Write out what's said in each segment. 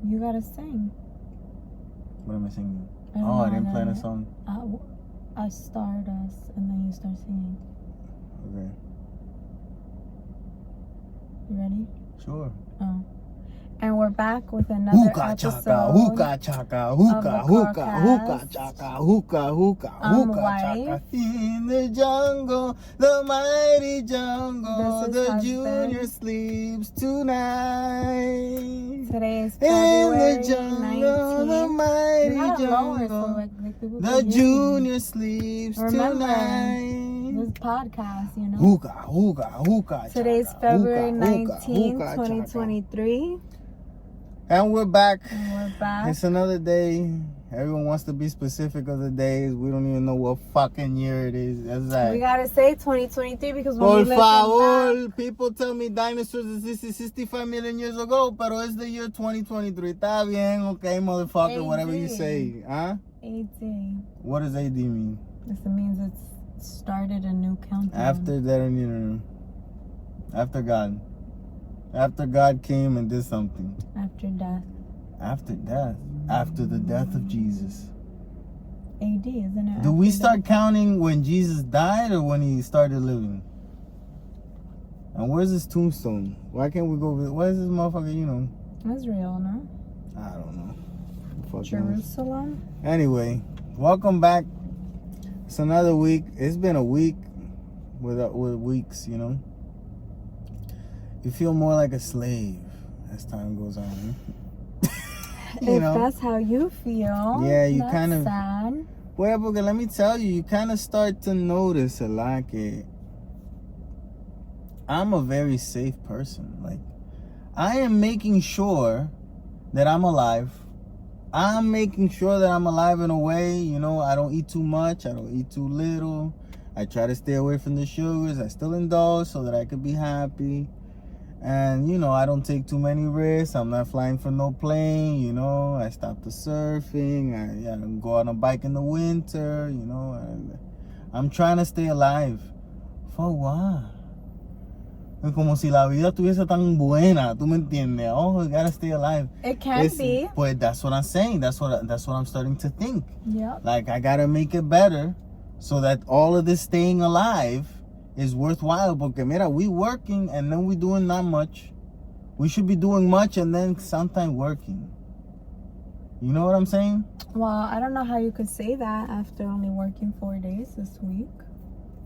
You gotta sing. What am I singing? I I didn't plan a song. I start us, and then you start singing. Okay. You ready? Sure. Oh. And we're back with another episode. Hookah chaka, hookah, hookah, hookah chaka, hookah, hookah, hookah chaka. In the jungle, the mighty jungle, the junior sleeps tonight. Today is February in the jungle, 19th. the mighty jungle, the junior sleeps tonight. This podcast, you know. Hookah, hookah, hookah. Today's February 19th, 2023. And we're back. It's another day. Everyone wants to be specific of the days. We don't even know what fucking year it is. That's right. We gotta say 2023 because when Por we favor, people tell me dinosaurs existed 65 million years ago, pero it's the year 2023. Está bien, okay, motherfucker, AD. whatever you say. Huh? AD. What does AD mean? This means it's started a new countdown. After that, after God. After God came and did something. After death. After death. After the death of Jesus. AD, isn't it? Do we start counting when Jesus died or when he started living? And where's his tombstone? Why can't we go visit? Where's this motherfucker, Israel, no? I don't know. Fuck Jerusalem? knows. Anyway, welcome back. It's another week. It's been a week with weeks, You feel more like a slave as time goes on. If that's how you feel, yeah, you that's kind of sad. Well, porque let me tell you, you kind of start to notice a lot. I'm a very safe person. Like, I am making sure that I'm alive. I'm making sure that I'm alive in a way, I don't eat too much. I don't eat too little. I try to stay away from the sugars. I still indulge so that I could be happy. And, I don't take too many risks. I'm not flying from no plane, I stopped the surfing. I don't go on a bike in the winter, And I'm trying to stay alive. For what? Es como si la vida estuviese tan buena, ¿tú me entiendes? Oh, you gotta stay alive. It can be. But that's what I'm saying. That's what I'm starting to think. Yeah. Like, I gotta make it better so that all of this staying alive is worthwhile. Porque mira, we working and then we doing not much. We should be doing much and then sometime working. You know what I'm saying? Well, I don't know how you could say that after only working 4 days this week.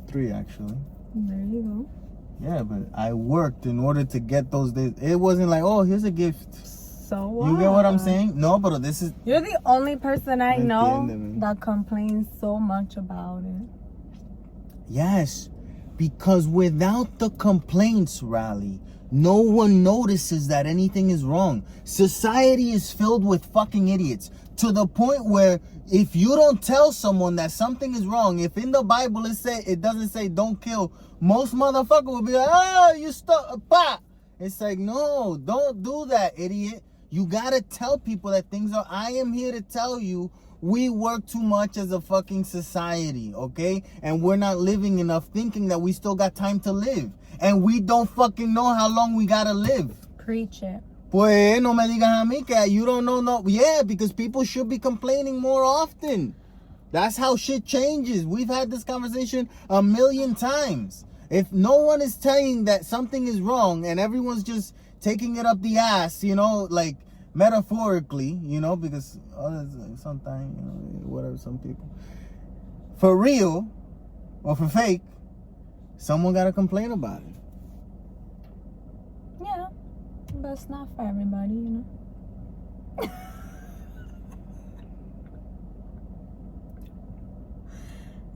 3 actually. There you go. Yeah, but I worked in order to get those days. It wasn't like, oh, here's a gift. So what? You get what I'm saying? No, but this is... You're the only person I know that complains so much about it. Yes. Because without the complaints, Rali, no one notices that anything is wrong. Society is filled with fucking idiots. To the point where if you don't tell someone that something is wrong, if in the Bible it doesn't say don't kill, most motherfucker will be like, you stuck, pa. It's like, no, don't do that, idiot. You gotta tell people that I am here to tell you, we work too much as a fucking society, okay? And we're not living enough thinking that we still got time to live. And we don't fucking know how long we gotta live. Preach it. Pues no me digas a mí que you don't know. No. Yeah, because people should be complaining more often. That's how shit changes. We've had this conversation a million times. If no one is saying that something is wrong and everyone's just taking it up the ass, like metaphorically, because sometimes, whatever, some people. For real or for fake, someone got to complain about it. Yeah, but it's not for everybody,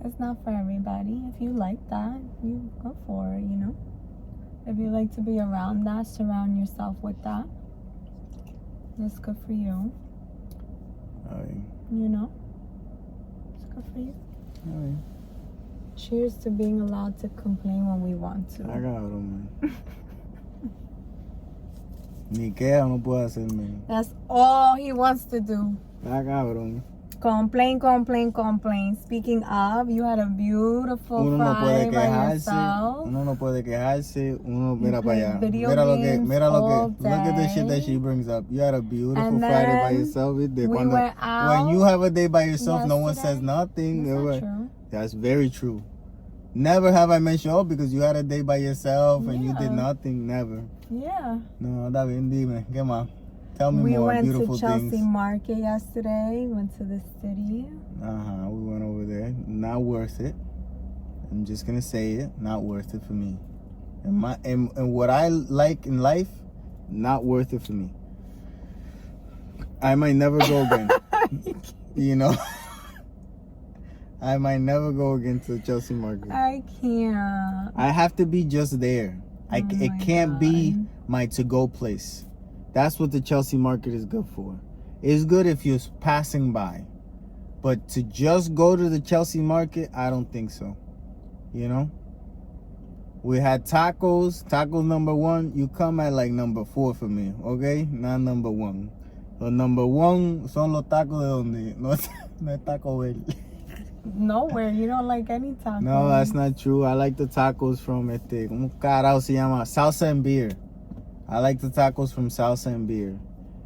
It's not for everybody. If you like that, you go for it, If you like to be around that, surround yourself with that. That's good for you. It's good for you. Cheers to being allowed to complain when we want to. I got it, man. Ni queda no puedo hacer, man. That's all he wants to do. I got it, man. Complain. Speaking of, you had a beautiful Uno no Friday puede by quejarse. yourself. Uno no puede quejarse. Uno, mira para played allá. video Mira lo que, games mira lo all que. Look at the shit that day. she brings up. You had a beautiful And Friday by then yourself. we went out When you have a day by yourself, no one yesterday. says nothing. That's not true. That's very true. Never have I mentioned, oh, because you had a day by yourself and you did Yeah. nothing. Never. Yeah. No, está bien, dime. Come on. Tell me We more went beautiful to Chelsea things. Market yesterday. Went to the city. We went over there. Not worth it. I'm just gonna say it. Not worth it for me. And what I like in life, not worth it for me. I might never go again. You know. I might never go again to the Chelsea Market. I can't. I have to be just there. It can't be my to-go place. That's what the Chelsea Market is good for. It's good if you're passing by. But to just go to the Chelsea Market, I don't think so. You know? We had tacos. Tacos number 1. You come at like number 4 for me, okay? Not number 1. The number 1 son los tacos de donde. No es Taco Bell. Nowhere. You don't like any tacos. No, that's not true. I like the tacos from ¿cómo carajo se llama? Salsa and Beer. I like the tacos from Salsa and Beer.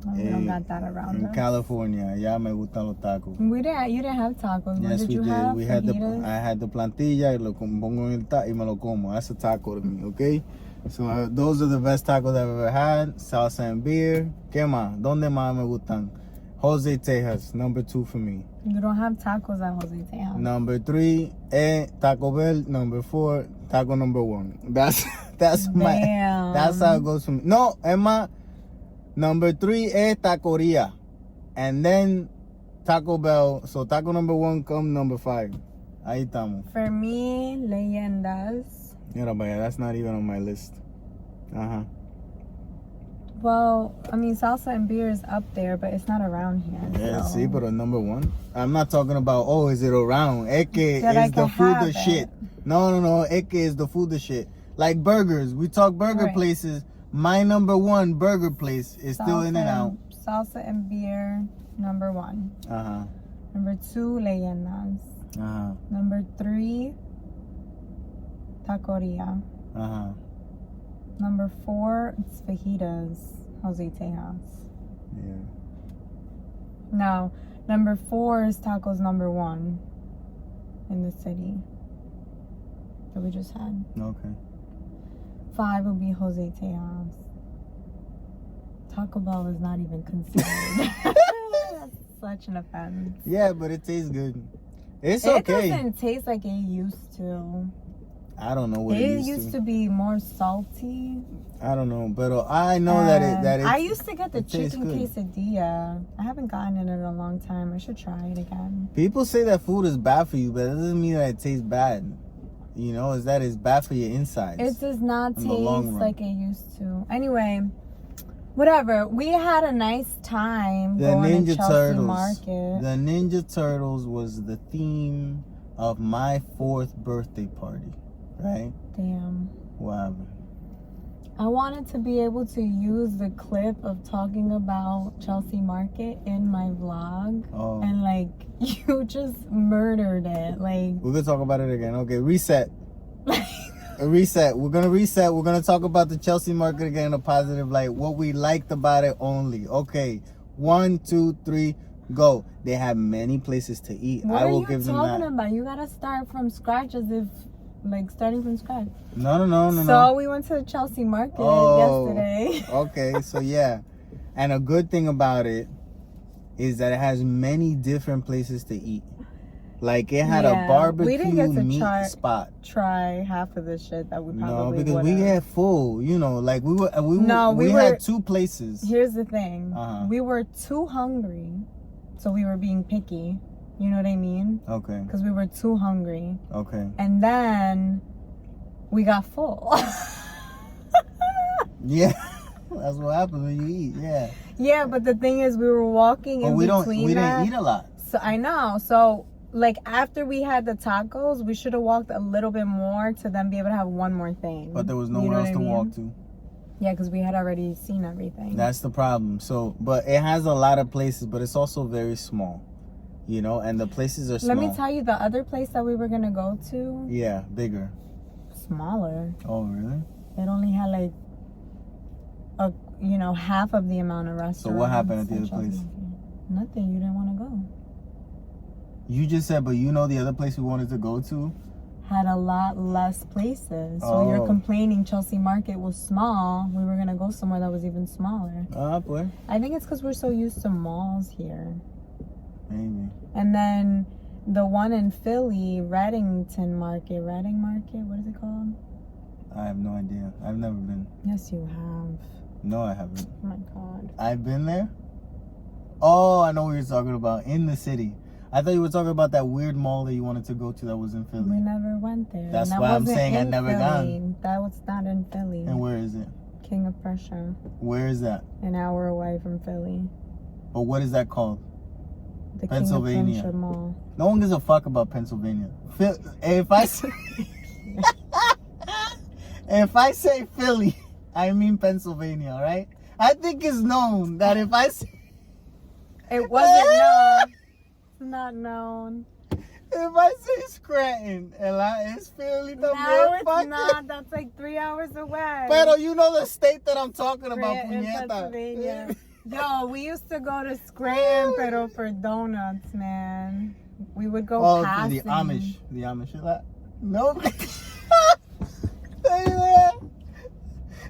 Oh, we don't got that around in us. California. Ya me gustan los tacos. You didn't have tacos. What Yes, did we you did. have? We had Fajitas? I had the plantilla y lo pongo en el taco y me lo como. That's a taco to me, okay? So those are the best tacos I've ever had. Salsa and Beer. ¿Qué más? ¿Dónde más me gustan? Jose Tejas, number 2 for me. You don't have tacos at Jose Tejas. Number 3, Taco Bell. Number 4, taco number 1. That's Damn. that's how it goes for me. No, Emma. Number 3, Taqueria. And then Taco Bell. So taco number 1 come number 5. Ahí estamos. For me, Leyendas. Mira, vaya, that's not even on my list. Well, I mean, Salsa and Beer is up there, but it's not around here. Yeah, so. see, but number 1. I'm not talking about, oh, is it around? Eke That I is the can food have the shit. No. Eke is the food the shit. Like burgers. We talk burger Right. places. My number 1 burger place is still In and Out. Salsa and Beer, number 1. Number 2, Leyendas. Number 3, Taqueria. Number 4, it's Fajitas, Jose Tejas. Yeah. Now, number 4 is tacos number 1 in the city that we just had. Okay. 5 would be Jose Tejas. Taco Bell is not even considered. That's such an offense. Yeah, but it tastes good. It's It okay. doesn't taste like it used to. I don't know what It used to be more salty. I don't know, but I know that it. I used to get the it tastes chicken good. quesadilla. I haven't gotten it in a long time. I should try it again. People say that food is bad for you, but that doesn't mean that it tastes bad. You know, is that it's bad for your insides. It does not in the long taste run. like it used to. Anyway, whatever. We had a nice time The going to Ninja Chelsea Turtles. Market. The Ninja Turtles was the theme of my 4th birthday party, right? Damn. Wow. I wanted to be able to use the clip of talking about Chelsea Market in my vlog. Oh. And like, you just murdered it. Like, We're gonna talk about it again. Okay, reset. Reset. We're gonna reset. We're gonna talk about the Chelsea Market again in a positive light. What we liked about it only. Okay. 1, 2, 3, go. They have many places to eat. what I are will you give them talking that. about? You gotta start from scratch as if, like, starting from scratch. No. So we went to the Chelsea Market yesterday. Okay, so yeah. And a good thing about it is that it has many different places to eat. Like it had a We barbecue didn't get to meat spot. try half of the shit that we probably No, because would've. we get full. You know, like we were- had 2 places. Here's the thing. Uh-huh. We were too hungry, so we were being picky. You know what I mean? Okay. Because we were too hungry. Okay. And then we got full. Yeah. That's what happens when you eat. Yeah. Yeah, but the thing is, we were walking But in we between didn't eat a lot. So I know. So like after we had the tacos, we should have walked a little bit more to then be able to have one more thing. But there was You nowhere know else what to I walk mean? to. Yeah, because we had already seen everything. That's the problem. So, but it has a lot of places, but it's also very small. You know, and the places are small. Let me tell you, the other place that we were gonna go to. Yeah, bigger. Smaller. Oh, really? It only had like half of the amount of restaurants. So what happened at the other place? Nothing. You didn't want to go. You just said, but you know the other place we wanted to go to had a lot less places. So you're complaining Chelsea Market was small. We were gonna go somewhere that was even smaller. Boy. I think it's because we're so used to malls here. Maybe. And then the one in Philly, Reading Market, what is it called? I have no idea. I've never been. Yes, you have. No, I haven't. Oh my God. I've been there? Oh, I know what you're talking about. In the city. I thought you were talking about that weird mall that you wanted to go to that was in Philly. We never went there. That's why I'm saying I've never gone. That was not in Philly. And where is it? King of Prussia. Where is that? An hour away from Philly. But what is that called? The Pennsylvania. King of Prussia Mall. No one gives a fuck about Pennsylvania. If I say Philly, I mean Pennsylvania, all right? I think it's known that if I say... It wasn't known. It's not known. If I say Scranton, it's Philly también. No, it's not. That's like 3 hours away. Pero you know the state that I'm talking about, Scranton, puñeta. Pennsylvania. Yo, we used to go to Scranton, pero for donuts, man. We would go past the Amish. The Amish. No.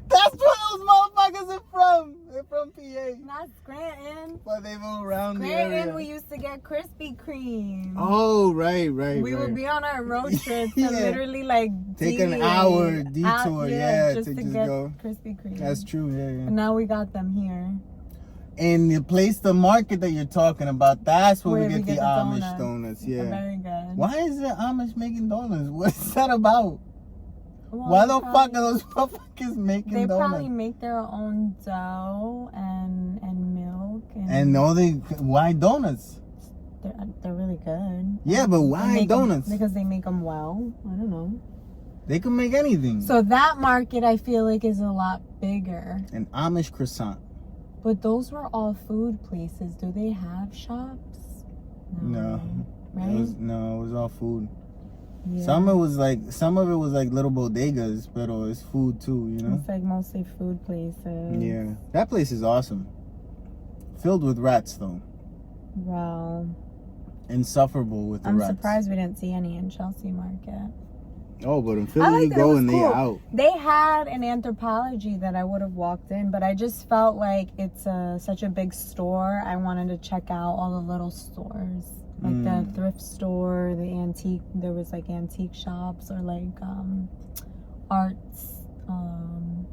That's where those motherfuckers are from. They're from PA. Not Scranton. But they go around the Scranton, area. we used to get Krispy Kreme. Oh, right. We would be on our road trips and literally like take an hour detour, just to get go. Krispy Kreme. That's true, yeah. And now we got them here. And the market that you're talking about, that's where we get the Amish donuts. Yeah. Very good. Why is the Amish making donuts? What's that about? Well, why the fuck are those motherfuckers making donuts? They probably make their own dough and milk. Why donuts? They're really good. Yeah, but why donuts? Because they make them well. I don't know. They can make anything. So that market, I feel like, is a lot bigger. An Amish croissant. But those were all food places. Do they have shops? No. Right? It was all food. Yeah. Some of it was like little bodegas, but it's food too, you know? It's like mostly food places. Yeah. That place is awesome. Filled with rats though. Wow. Insufferable with the rats. I'm surprised we didn't see any in Chelsea Market. Oh, but in Philly you go and they out. They had an Anthropology that I would have walked in, but I just felt like it's such a big store. I wanted to check out all the little stores. Like the thrift store, the antique, there was like antique shops or like arts and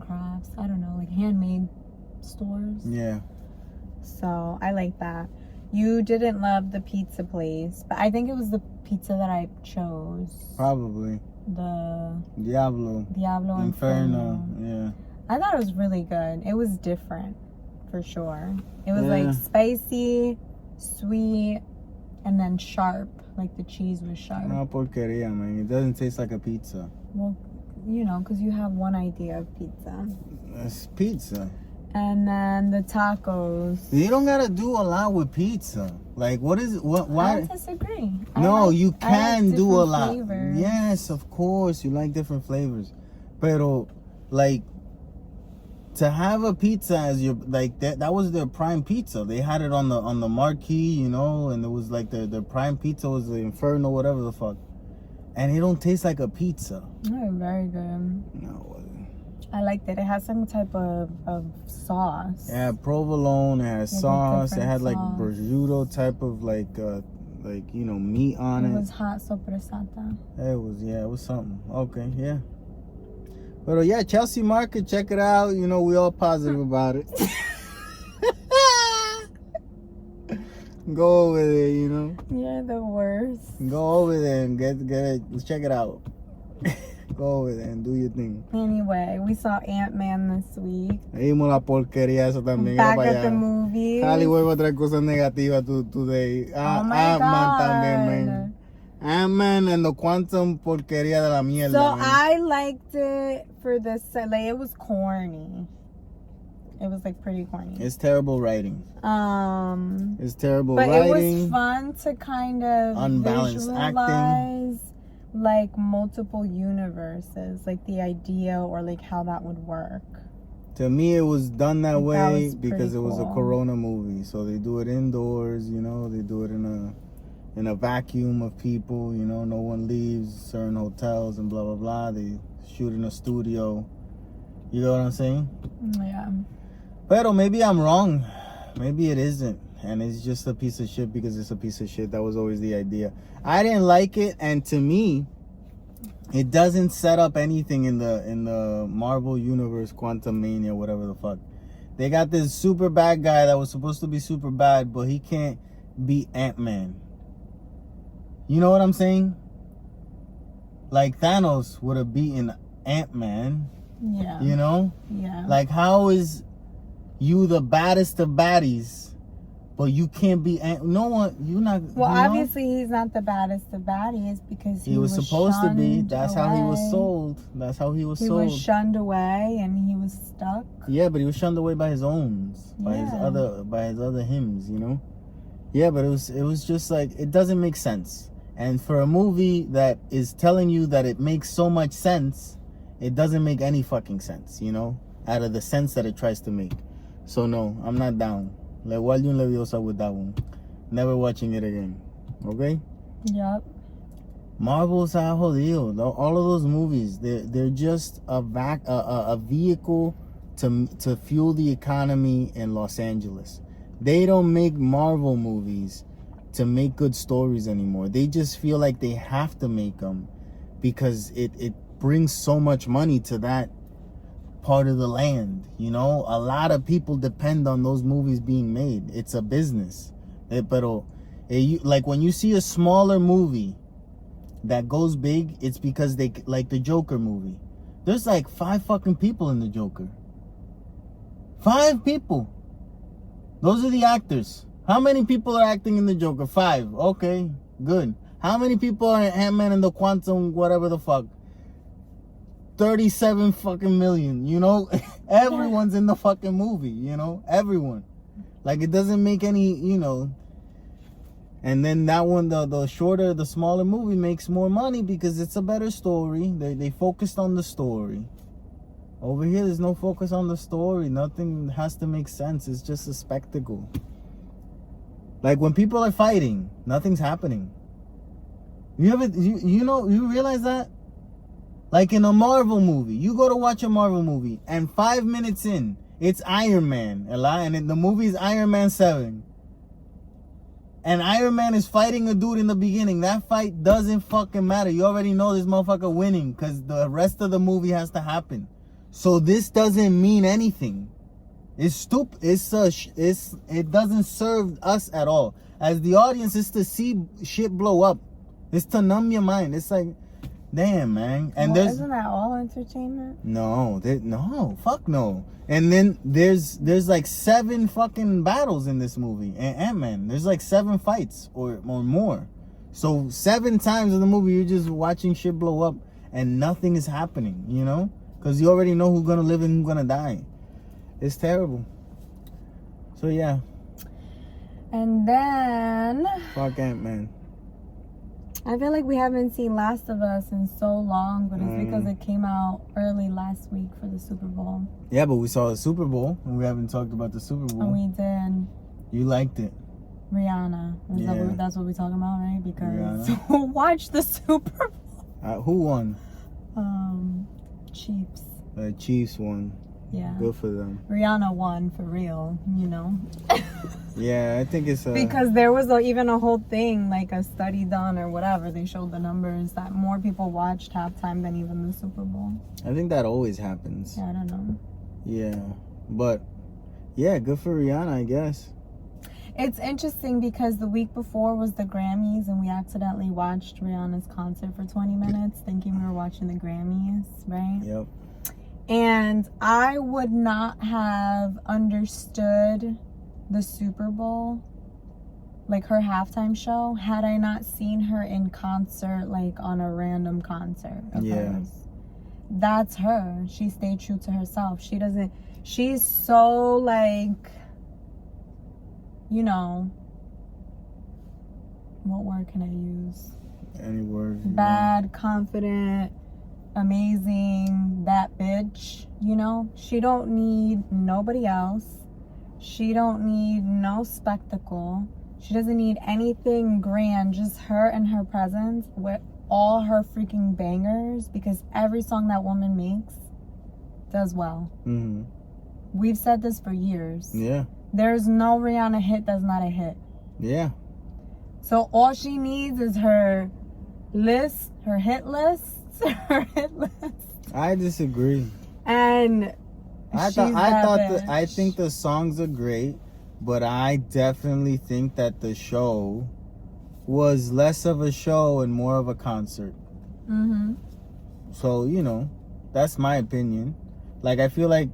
crafts. I don't know, like handmade stores. Yeah. So I like that. You didn't love the pizza place, but I think it was the pizza that I chose. Probably. The Diablo Inferno. Yeah. I thought it was really good. It was different, for sure. It was like spicy, sweet, and then sharp. Like the cheese was sharp. No porqueria, man. It doesn't taste like a pizza. Well, because you have one idea of pizza. It's pizza. And then the tacos. You don't gotta do a lot with pizza. Like, what is it? Why? I disagree. You can do a lot. Flavors. Yes, of course. You like different flavors. Pero, like, to have a pizza as your, like, that was their prime pizza. They had it on the marquee, and it was like their prime pizza was the Inferno, whatever the fuck. And it don't taste like a pizza. Oh, very good. No, it wasn't. I liked it. It had some type of sauce. It had provolone, it had sauce, it had like sauce. prosciutto type of like meat on it. It was hot sopressata. It was something. Okay, yeah. But yeah, Chelsea Market, check it out. We all positive about it. Go over there, You're the worst. Go over there and get it. Let's check it out. Go over there and do your thing. Anyway, we saw Ant-Man this week. Vimos la porquería esa también. Back at the movies. Hollywood, otra cosa negativa today. Oh my Ant-Man God. también, man. Ant-Man and the Quantum porquería de la mierda. So man. I liked it for the like it was corny. It was like pretty corny. It's terrible writing. It's terrible but writing. It was fun to kind of unbalanced visualize like multiple universes, like the idea or like how that would work. To me, it was done that way was because it was a cool. Corona movie. So they do it indoors, you know. They do it in a vacuum of people, you know. No one leaves certain hotels and blah, blah, blah. They shoot in a studio. You know what I'm saying? Yeah. Pero maybe I'm wrong. Maybe it isn't. And it's just a piece of shit because it's a piece of shit. That was always the idea. I didn't like it. And to me, it doesn't set up anything in the Marvel Universe, Quantumania, whatever the fuck. They got this super bad guy that was supposed to be super bad, but he can't beat Ant-Man. You know what I'm saying? Like Thanos would have beaten Ant-Man. Yeah. You know? Yeah. Like, how is you the baddest of baddies, but you can't be no one? You're not. Well, you know? obviously he's not the baddest of baddies because he was supposed to be. That's away. how he was sold. That's how he was sold. He was shunned away and he was stuck. Yeah, but he was shunned away by his own, by his other hymns. You know. Yeah, but it was just like, it doesn't make sense. And for a movie that is telling you that it makes so much sense, it doesn't make any fucking sense, you know, out of the sense that it tries to make. So no, I'm not down. Le guardo un leviosa with that one. Never watching it again. Okay? Yep. Marvel's a jodido. All of those movies, they're just a vehicle to fuel the economy in Los Angeles. They don't make Marvel movies to make good stories anymore. They just feel like they have to make them because it brings so much money to that part of the land. You know, a lot of people depend on those movies being made. It's a business. Like when you see a smaller movie that goes big, it's because they, like the Joker movie. There's like 5 fucking people in the Joker. 5 people. Those are the actors. How many people are acting in the Joker? 5. Okay, good. How many people are in Ant-Man and the Quantum, whatever the fuck? 37 fucking million, you know? Everyone's in the fucking movie, you know? Everyone. Like, it doesn't make any, you know. And then that one, the shorter, the smaller movie makes more money because it's a better story. They focused on the story. Over here, there's no focus on the story. Nothing has to make sense. It's just a spectacle. Like when people are fighting, nothing's happening. You realize that? Like in a Marvel movie, you go to watch a Marvel movie, and 5 minutes in, it's Iron Man, and the movie is Iron Man 7. And Iron Man is fighting a dude in the beginning. That fight doesn't fucking matter. You already know this motherfucker winning because the rest of the movie has to happen. So this doesn't mean anything. It's stupid. It doesn't serve us at all. As the audience, it's to see shit blow up. It's to numb your mind. It's like, damn, man. And isn't that all entertainment? No, fuck no. And then there's like 7 fucking battles in this movie. And Ant-Man, there's like 7 fights or more. So 7 times in the movie, you're just watching shit blow up and nothing is happening, you know? Because you already know who's gonna live and who's gonna die. It's terrible. So yeah. And then Fuck Ant-Man. I feel like we haven't seen Last of Us in so long, but it's because it came out early last week for the Super Bowl. Yeah, but we saw the Super Bowl and we haven't talked about the Super Bowl. And we did. You liked it. Rihanna. Yeah. That's what we're talking about, right? Because Rihanna. watch the Super Bowl. Who won? Chiefs. The Chiefs won. Yeah. Good for them. Rihanna won for real, you know. Yeah, I think it's because there was even a whole thing, like a study done or whatever. They showed the numbers that more people watched halftime than even the Super Bowl. I think that always happens. Yeah, I don't know. Yeah, but yeah, good for Rihanna, I guess. It's interesting because the week before was the Grammys and we accidentally watched Rihanna's concert for 20 minutes thinking we were watching the Grammys, right? Yep. And I would not have understood the Super Bowl, like her halftime show, had I not seen her in concert, like on a random concert of hers. That's her. She stayed true to herself. She's so like, you know, what word can I use? Any word. Bad, confident, amazing, that bitch, you know? She don't need nobody else. She don't need no spectacle. She doesn't need anything grand, just her and her presence with all her freaking bangers, because every song that woman makes does well. Mm-hmm. We've said this for years. Yeah. There's no Rihanna hit that's not a hit. Yeah. So all she needs is her list, her hit list, her hit list. I disagree. And I think the songs are great, but I definitely think that the show was less of a show and more of a concert. Mm-hmm. So, you know, that's my opinion. Like, I feel like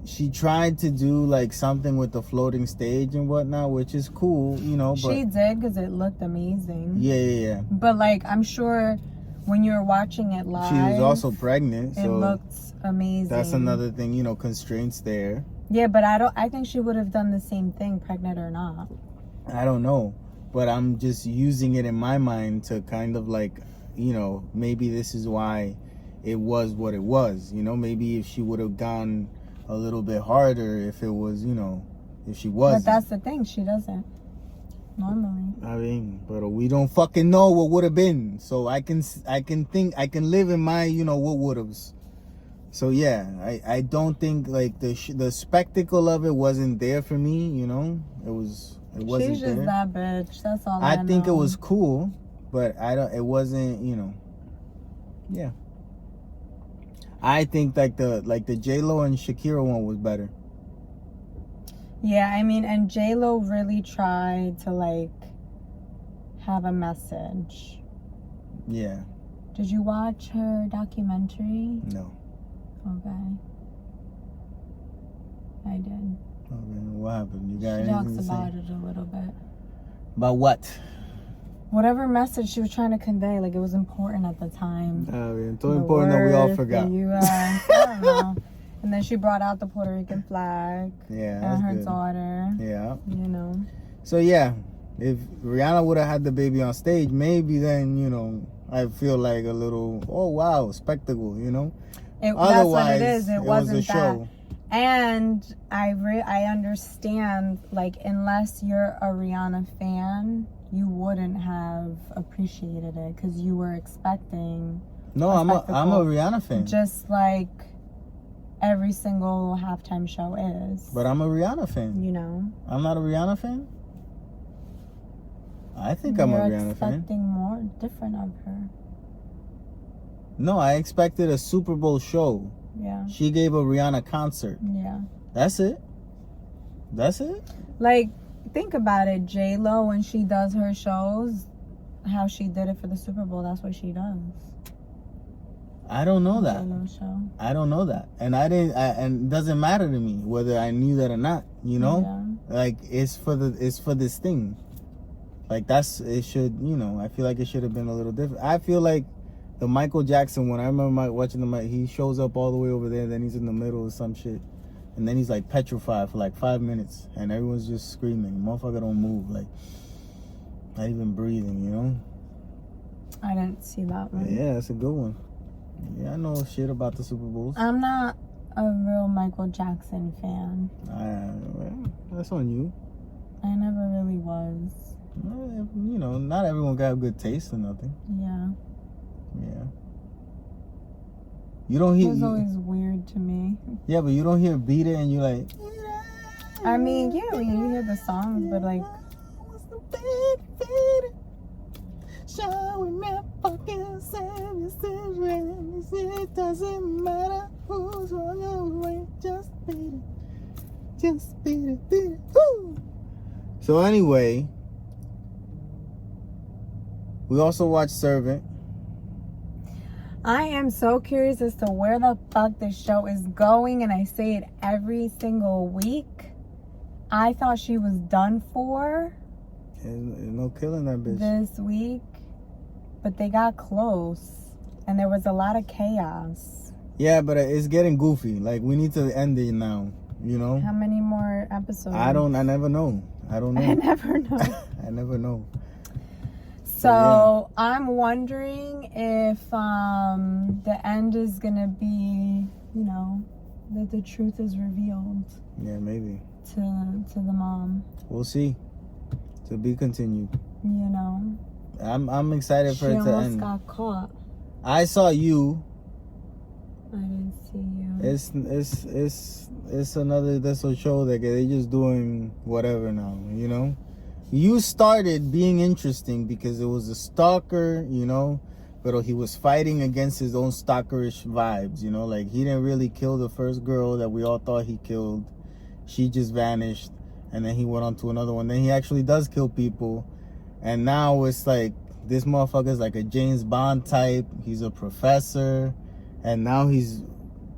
she tried to do like something with the floating stage and whatnot, which is cool, you know. But she did, because it looked amazing. Yeah. But like, I'm sure when you're watching it live, she was also pregnant, so it looked amazing. That's another thing, you know, constraints there. Yeah, but I think she would have done the same thing, pregnant or not. I don't know, but I'm just using it in my mind to kind of like, you know, maybe this is why it was what it was. You know, maybe if she would have gone a little bit harder, if it was, you know, if she wasn't. But that's the thing, she doesn't normally. I mean, but we don't fucking know what would have been. So I can live in my, you know, what would have's. So yeah, I don't think like the spectacle of it wasn't there for me. You know, it wasn't. She's just there. that bitch. That's all I know. I think it was cool, but it wasn't, you know. Yeah. I think like the J-Lo and Shakira one was better. Yeah, I mean, and J-Lo really tried to like have a message. Yeah. Did you watch her documentary? No. Okay. I did. Okay, what happened? You got She anything talks to about say? it a little bit. About what? Whatever message she was trying to convey, like it was important at the time. It's so important that we all forgot. The US, I don't know. And then she brought out the Puerto Rican flag. Yeah, and her good. daughter. Yeah. You know. So yeah, if Rihanna would have had the baby on stage, maybe then, you know, I feel like a little, oh wow, spectacle, you know. That's what it is. It was wasn't a show. that. And I understand, like, unless you're a Rihanna fan, you wouldn't have appreciated it because you were expecting. No, I'm a Rihanna fan. Just like every single halftime show is. But I'm a Rihanna fan. You know. I'm not a Rihanna fan. I think I'm a Rihanna fan. You're expecting more different of her. No, I expected a Super Bowl show. Yeah. She gave a Rihanna concert. Yeah. That's it. That's it. Like, think about it. J-Lo, when she does her shows, how she did it for the Super Bowl, that's what she does. I don't know that. J-Lo show. I don't know that. And and it doesn't matter to me whether I knew that or not, you know? Yeah. Like, it's for this thing. Like, it should, you know, I feel like it should have been a little different. I feel like the Michael Jackson one, I remember watching he shows up all the way over there, then he's in the middle of some shit. And then he's like petrified for like 5 minutes. And everyone's just screaming. Motherfucker don't move. Like, not even breathing, you know? I didn't see that one. Yeah, it's a good one. Yeah, I know shit about the Super Bowls. I'm not a real Michael Jackson fan. Well, that's on you. I never really was. You know, not everyone got good taste or nothing. Yeah. Yeah. You don't hear. It was always weird to me. Yeah, but you don't hear "Beat It" and you like. I mean, yeah, when you hear the songs, but like. Showing me fucking services, it doesn't matter who's wrong or right, just beat it. Just beat it, beat it. Woo! So anyway, we also watched Servant. I am so curious as to where the fuck this show is going, and I say it every single week. I thought she was done for. There's no killing that bitch. This week. But they got close. And there was a lot of chaos. Yeah, but it's getting goofy. Like, we need to end it now, you know? How many more episodes? I never know. I don't know. I never know. I never know. So I'm wondering if the end is gonna be, you know, that the truth is revealed. Yeah, maybe. To the mom. We'll see. To be continued. You know. I'm excited for it to end. She almost got caught. I saw you. I didn't see you. It's another that's a show that they just doing whatever now, you know? You started being interesting because it was a stalker, you know, but he was fighting against his own stalkerish vibes, you know, like he didn't really kill the first girl that we all thought he killed. She just vanished, and then he went on to another one. Then he actually does kill people, and now it's like this motherfucker's like a James Bond type. He's a professor, and now he's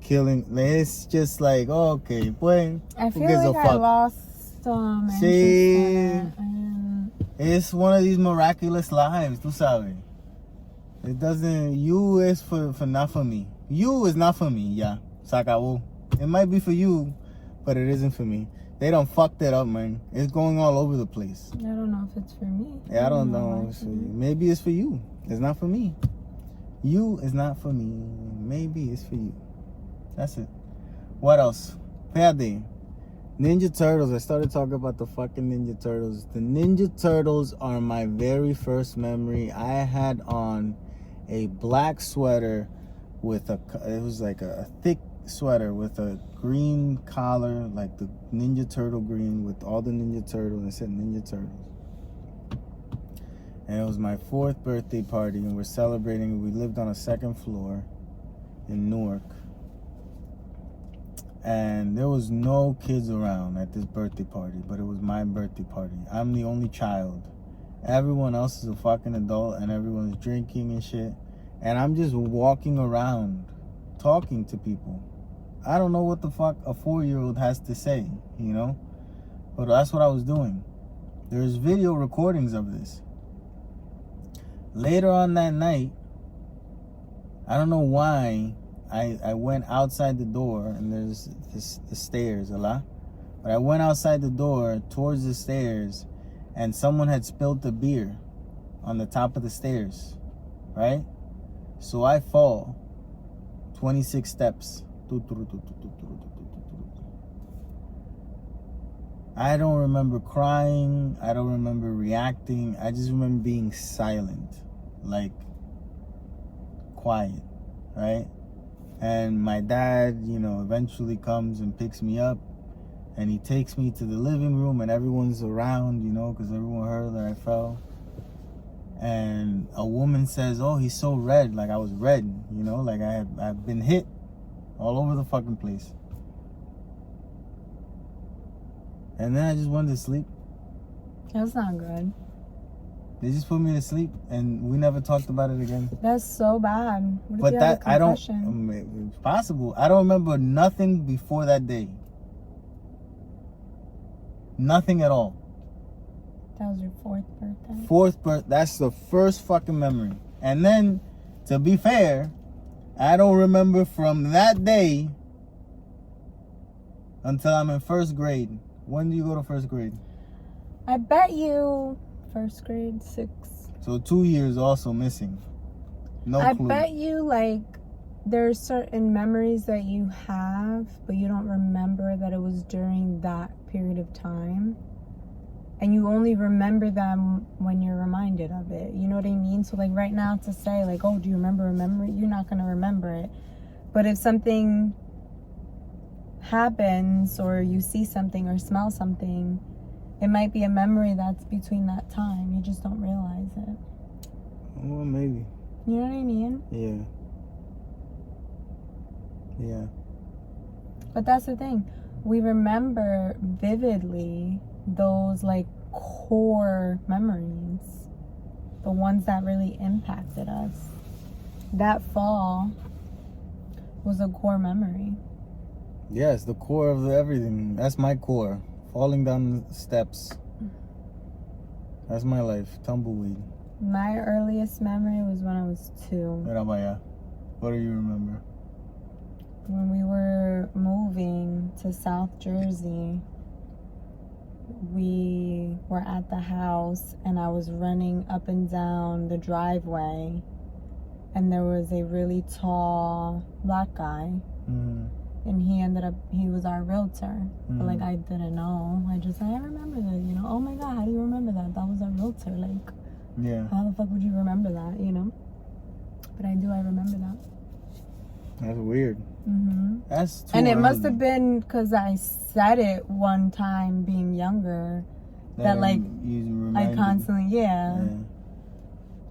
killing. It's just like, oh, okay, boy. I feel like I lost See, it's one of these miraculous lives, tú sabes. It doesn't. You is for not for me. You is not for me. Yeah, se acabó. It might be for you, but it isn't for me. They done fucked it up, man. It's going all over the place. I don't know if it's for me. Yeah, I don't know if it's for you. Maybe it's for you. It's not for me. You is not for me. Maybe it's for you. That's it. What else? Perde. Ninja Turtles. I started talking about the fucking Ninja Turtles. The Ninja Turtles are my very first memory. I had on a black sweater with it was like a thick sweater with a green collar, like the Ninja Turtle green with all the Ninja Turtles, and it said Ninja Turtles. And it was my 4th birthday party, and we're celebrating. We lived on a 2nd floor in Newark. And there was no kids around at this birthday party, but it was my birthday party. I'm the only child. Everyone else is a fucking adult, and everyone's drinking and shit. And I'm just walking around talking to people. I don't know what the fuck a 4-year-old has to say, you know? But that's what I was doing. There's video recordings of this. Later on that night, I don't know why, I went outside the door, and there's the stairs a lot. But I went outside the door towards the stairs, and someone had spilled the beer on the top of the stairs, right? So I fall 26 steps. I don't remember crying. I don't remember reacting. I just remember being silent, like quiet, right? And my dad, you know, eventually comes and picks me up, and he takes me to the living room, and everyone's around, you know, because everyone heard that I fell. And a woman says, oh, he's so red. Like I was red, you know, like I've been hit all over the fucking place. And then I just went to sleep. That's not good. They just put me to sleep, and we never talked about it again. That's so bad. What if but you that have a I don't. concussion? It's possible. I don't remember nothing before that day. Nothing at all. That was your 4th birthday. 4th birthday. That's the first fucking memory. And then, to be fair, I don't remember from that day until I'm in 1st grade. When do you go to 1st grade? I bet you 1st grade, 6. So 2 years also missing. No clue. I bet you, like, there's certain memories that you have, but you don't remember that it was during that period of time. And you only remember them when you're reminded of it. You know what I mean? So, like, right now to say, like, oh, do you remember a memory? You're not going to remember it. But if something happens, or you see something or smell something, it might be a memory that's between that time. You just don't realize it. Well, maybe. You know what I mean? Yeah. Yeah. But that's the thing. We remember vividly those, like, core memories. The ones that really impacted us. That fall was a core memory. Yes, the core of everything. That's my core. Falling down the steps. That's my life. Tumbleweed. My earliest memory was when I was 2. What do you remember? when we were moving to South Jersey, we were at the house and I was running up and down the driveway, and there was a really tall black guy. And he was our realtor. But like, I didn't know. I remember that, you know. Oh my God, how do you remember that? That was our realtor. Like, yeah. How the fuck would you remember that, you know? But I remember that. That's weird. That's too And it early. must have been because I said it one time being younger. That like, I constantly, yeah.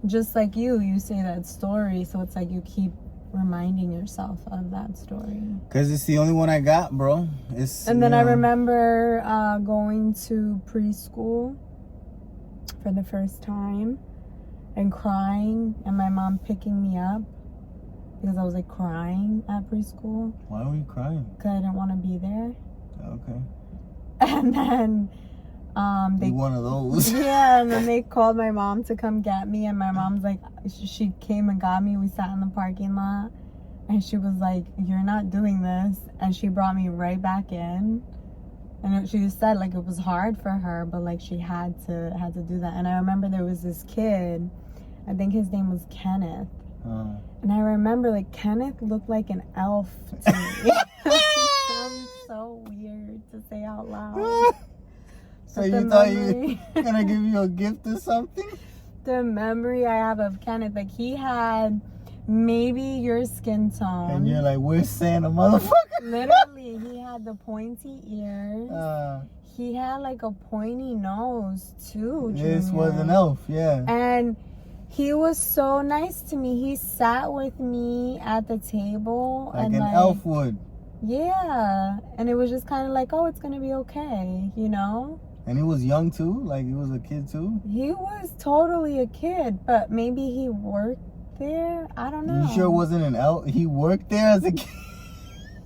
Just like you say that story. So it's like you keep reminding yourself of that story. Because it's the only one I got, bro. And then I remember going to preschool for the first time and crying, and my mom picking me up because I was like crying at preschool. Why were you crying? Because I didn't want to be there. Okay. And then they one of those. Yeah, and then they called my mom to come get me, and my mom's like, she came and got me. We sat in the parking lot, and she was like, "You're not doing this," and she brought me right back in. And she just said like it was hard for her, but like she had to do that. And I remember there was this kid, I think his name was Kenneth. And I remember like Kenneth looked like an elf to me. It sounds so weird to say out loud. So you thought you were gonna give you a gift or something? The memory I have of Kenneth, like he had maybe your skin tone. And you're like, where's Santa, motherfucker? Literally, he had the pointy ears. He had like a pointy nose too. This was an elf, yeah. And he was so nice to me. He sat with me at the table. Like and an elf would. Yeah. And it was just kind of like, oh, it's going to be okay, you know? And he was young too? Like he was a kid too? He was totally a kid, but maybe he worked there? I don't know. You sure it wasn't an elf? He worked there as a kid?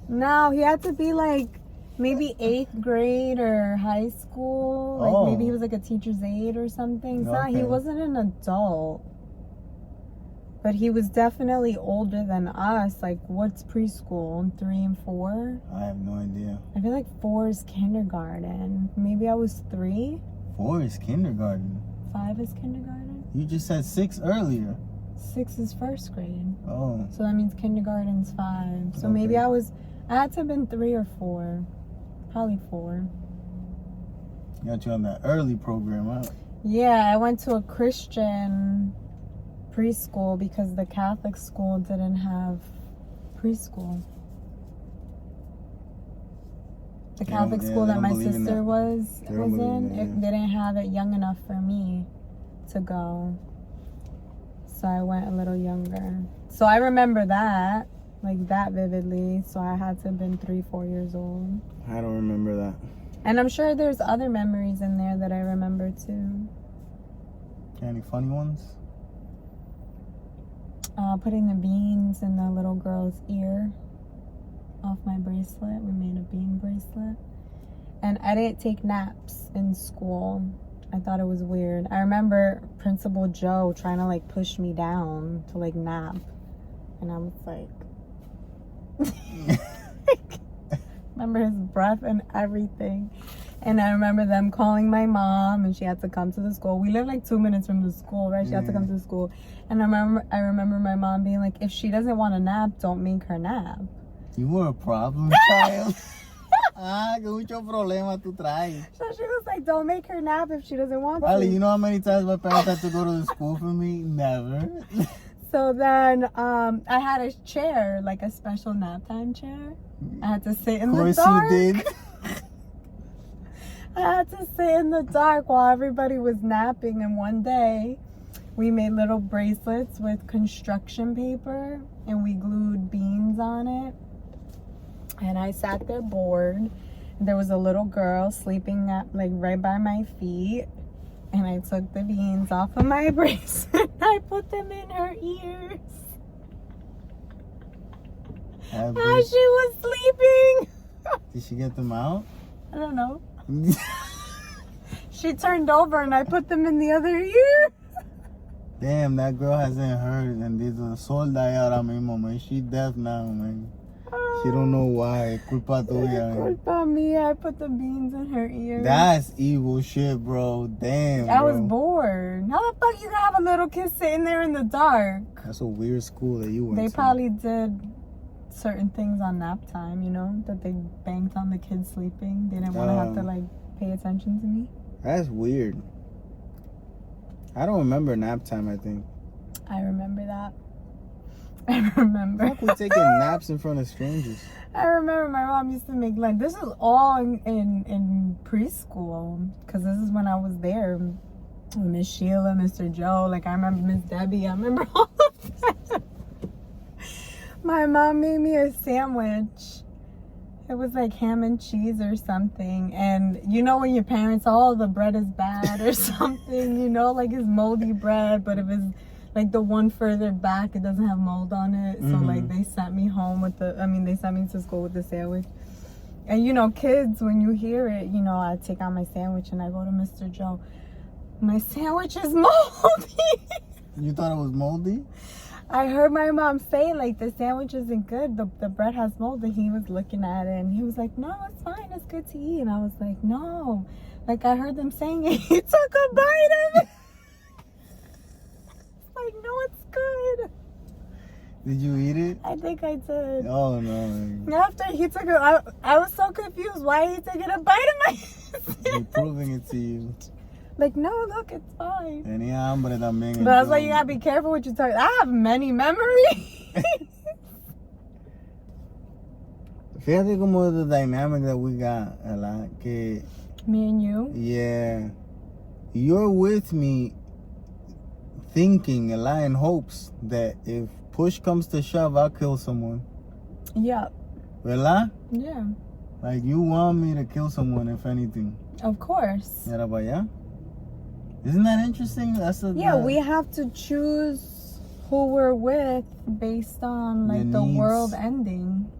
No, he had to be like maybe 8th grade or high school. Like maybe he was like a teacher's aide or something. So he wasn't an adult. But he was definitely older than us. Like, what's preschool? 3 and 4? I have no idea. I feel like 4 is kindergarten. Maybe I was 3. 4 is kindergarten. 5 is kindergarten. You just said 6 earlier. 6 is 1st grade. Oh. So that means kindergarten's 5. So maybe I had to have been 3 or 4. Probably 4. Got you on that early program, huh? Yeah, I went to a Christian preschool because the Catholic school didn't have preschool. The Catholic school that my sister was in, they didn't have it young enough for me to go. So I went a little younger. So I remember that, like that vividly. So I had to have been 3-4 years old. I don't remember that. And I'm sure there's other memories in there that I remember too. Any funny ones? Putting the beans in the little girl's ear off my bracelet. We made a bean bracelet. And I didn't take naps in school. I thought it was weird. I remember Principal Joe trying to like push me down to like nap. And I was like... remember his breath and everything. And I remember them calling my mom, and she had to come to the school. We lived like 2 minutes from the school, right? She had to come to the school. And I remember my mom being like, if she doesn't want to nap, don't make her nap. You were a problem child. Que mucho problema tú traes. So she was like, don't make her nap if she doesn't want to. Rali, you know how many times my parents had to go to the school for me? Never. So then I had a chair, like a special nap time chair. I had to sit in the dark. Of course you did. I had to sit in the dark while everybody was napping. And one day we made little bracelets with construction paper and we glued beans on it. And I sat there bored. There was a little girl sleeping at, like right by my feet. And I took the beans off of my bracelet. I put them in her ears. As she was sleeping. Did she get them out? I don't know. She turned over and I put them in the other ear. Damn, that girl hasn't heard. And there's a solda ahora mismo, man. She deaf now, man. She don't know why. Culpa tuya. Culpa mía. I put the beans in her ear. That's evil shit, bro. Damn, I bro. was bored. How the fuck you gonna have a little kid sitting there in the dark? That's a weird school that you went to. They probably did certain things on nap time, you know, that they banked on the kids sleeping. They didn't want to have to like pay attention to me. That's weird. I don't remember nap time, I think. I remember that. I remember. Fuck, we taking naps in front of strangers. I remember my mom used to make lunch. This is all in preschool, because this is when I was there with Miss Sheila, Mr. Joe. Like, I remember Miss Debbie. I remember all of that. My mom made me a sandwich. It was like ham and cheese or something. And you know when your parents, the bread is bad or something, you know, like it's moldy bread, but if it's like the one further back, it doesn't have mold on it. So like they sent me home with they sent me to school with the sandwich. And you know, kids, when you hear it, you know, I take out my sandwich and I go to Mr. Joe. My sandwich is moldy. You thought it was moldy? I heard my mom say, like, the sandwich isn't good. The bread has mold. And he was looking at it and he was like, no, it's fine. It's good to eat. And I was like, no. Like, I heard them saying it. He took a bite of it. Like, no, it's good. Did you eat it? I think I did. Oh, no. After he took it, I was so confused. Why he taking a bite of my He's proving it to you. Like, no, look, it's fine. Tenía hambre también. But that's why you gotta be careful what you talk. I have many memories. Fíjate como the dynamic that we got a lot. Que, me and you? Yeah. You're with me thinking a lot in hopes that if push comes to shove, I'll kill someone. Yeah. ¿Verdad? Yeah. Like, you want me to kill someone, if anything. Of course. Era para allá. Isn't that interesting? We have to choose who we're with based on like the world ending.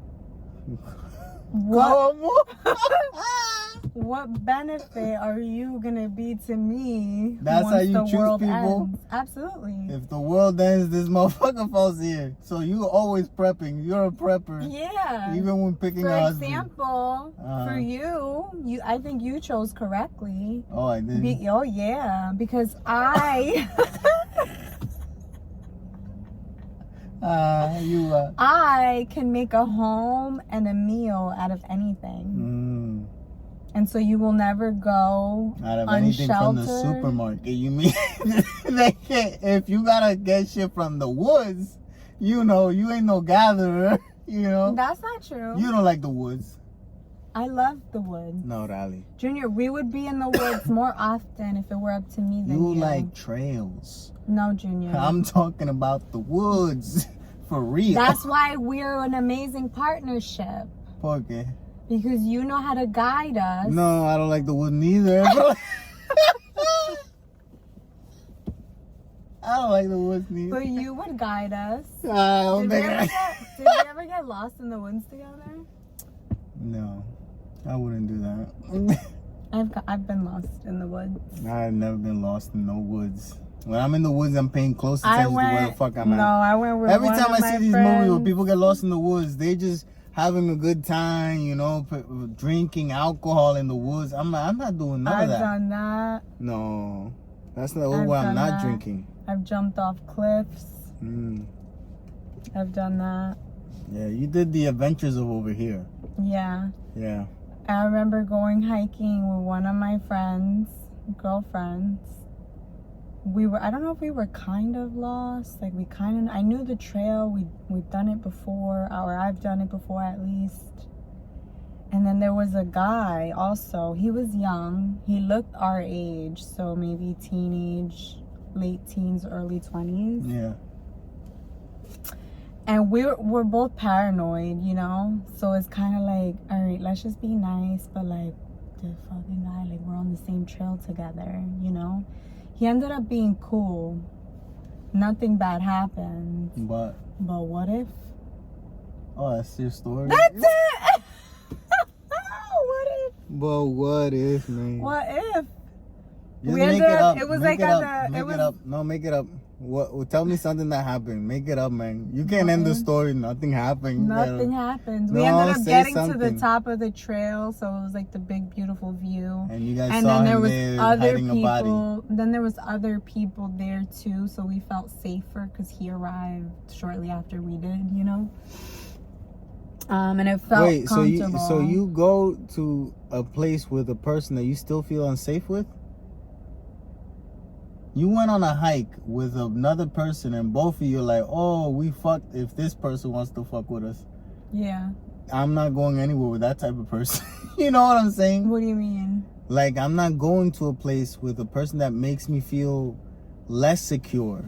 What benefit are you gonna be to me? That's once how you the choose world people? Ends? Absolutely. If the world ends, this motherfucker falls here. So you always prepping. You're a prepper. Yeah. Even when picking For a husband. example, for you, I think you chose correctly. Oh, I did. Oh yeah, because I. I can make a home and a meal out of anything. And so you will never go out of anything from the supermarket. You mean if you gotta get shit from the woods, you know, you ain't no gatherer, you know. That's not true. You don't like the woods. I love the woods. No, Rali. Junior, we would be in the woods more often if it were up to me than you. You like trails. No, Junior. I'm talking about the woods. For real. That's why we're an amazing partnership. ¿Por qué? Because you know how to guide us. No, I don't like the wood neither. I don't like the woods neither. But you would guide us. Did we ever get lost in the woods together? No, I wouldn't do that. I've been lost in the woods. I've never been lost in no woods. When I'm in the woods, I'm paying close attention to where the fuck I'm at. No, I went with Every one time of I see my these friends. movies where people get lost in the woods, they just having a good time, you know, drinking alcohol in the woods. I'm not doing none of that. I've done that. No, that's not why I'm not drinking. I've jumped off cliffs. I've done that. Yeah, you did the adventures of over here. Yeah. Yeah. I remember going hiking with one of my girlfriends. I don't know if we were kind of lost. Like I knew the trail. We've done it before, or I've done it before at least. And then there was a guy also. He was young. He looked our age, so maybe teenage, late teens, early 20s. Yeah. And we're both paranoid, you know? So it's kind of like, all right, let's just be nice, but like, the fucking guy, like, we're on the same trail together, you know? He ended up being cool. Nothing bad happened. But what if? Oh, that's your story? That's it! What if? But what if, man? What if? Just We make ended it up- up. it was Make like it at up. the- Make it it was- up. No, make it up. What? Tell me something that happened. Make it up, man. You can't end the story. Nothing happened. Nothing happened. We No, ended up say getting to something. the top of the trail, so it was like the big, beautiful view. And you guys And saw then there him was there other hiding a body. people. Then there was other people there too, so we felt safer because he arrived shortly after we did. You know. And it felt Wait, comfortable. so you go to a place with a person that you still feel unsafe with? You went on a hike with another person and both of you are like, oh, we fucked if this person wants to fuck with us. Yeah. I'm not going anywhere with that type of person. You know what I'm saying? What do you mean? Like, I'm not going to a place with a person that makes me feel less secure.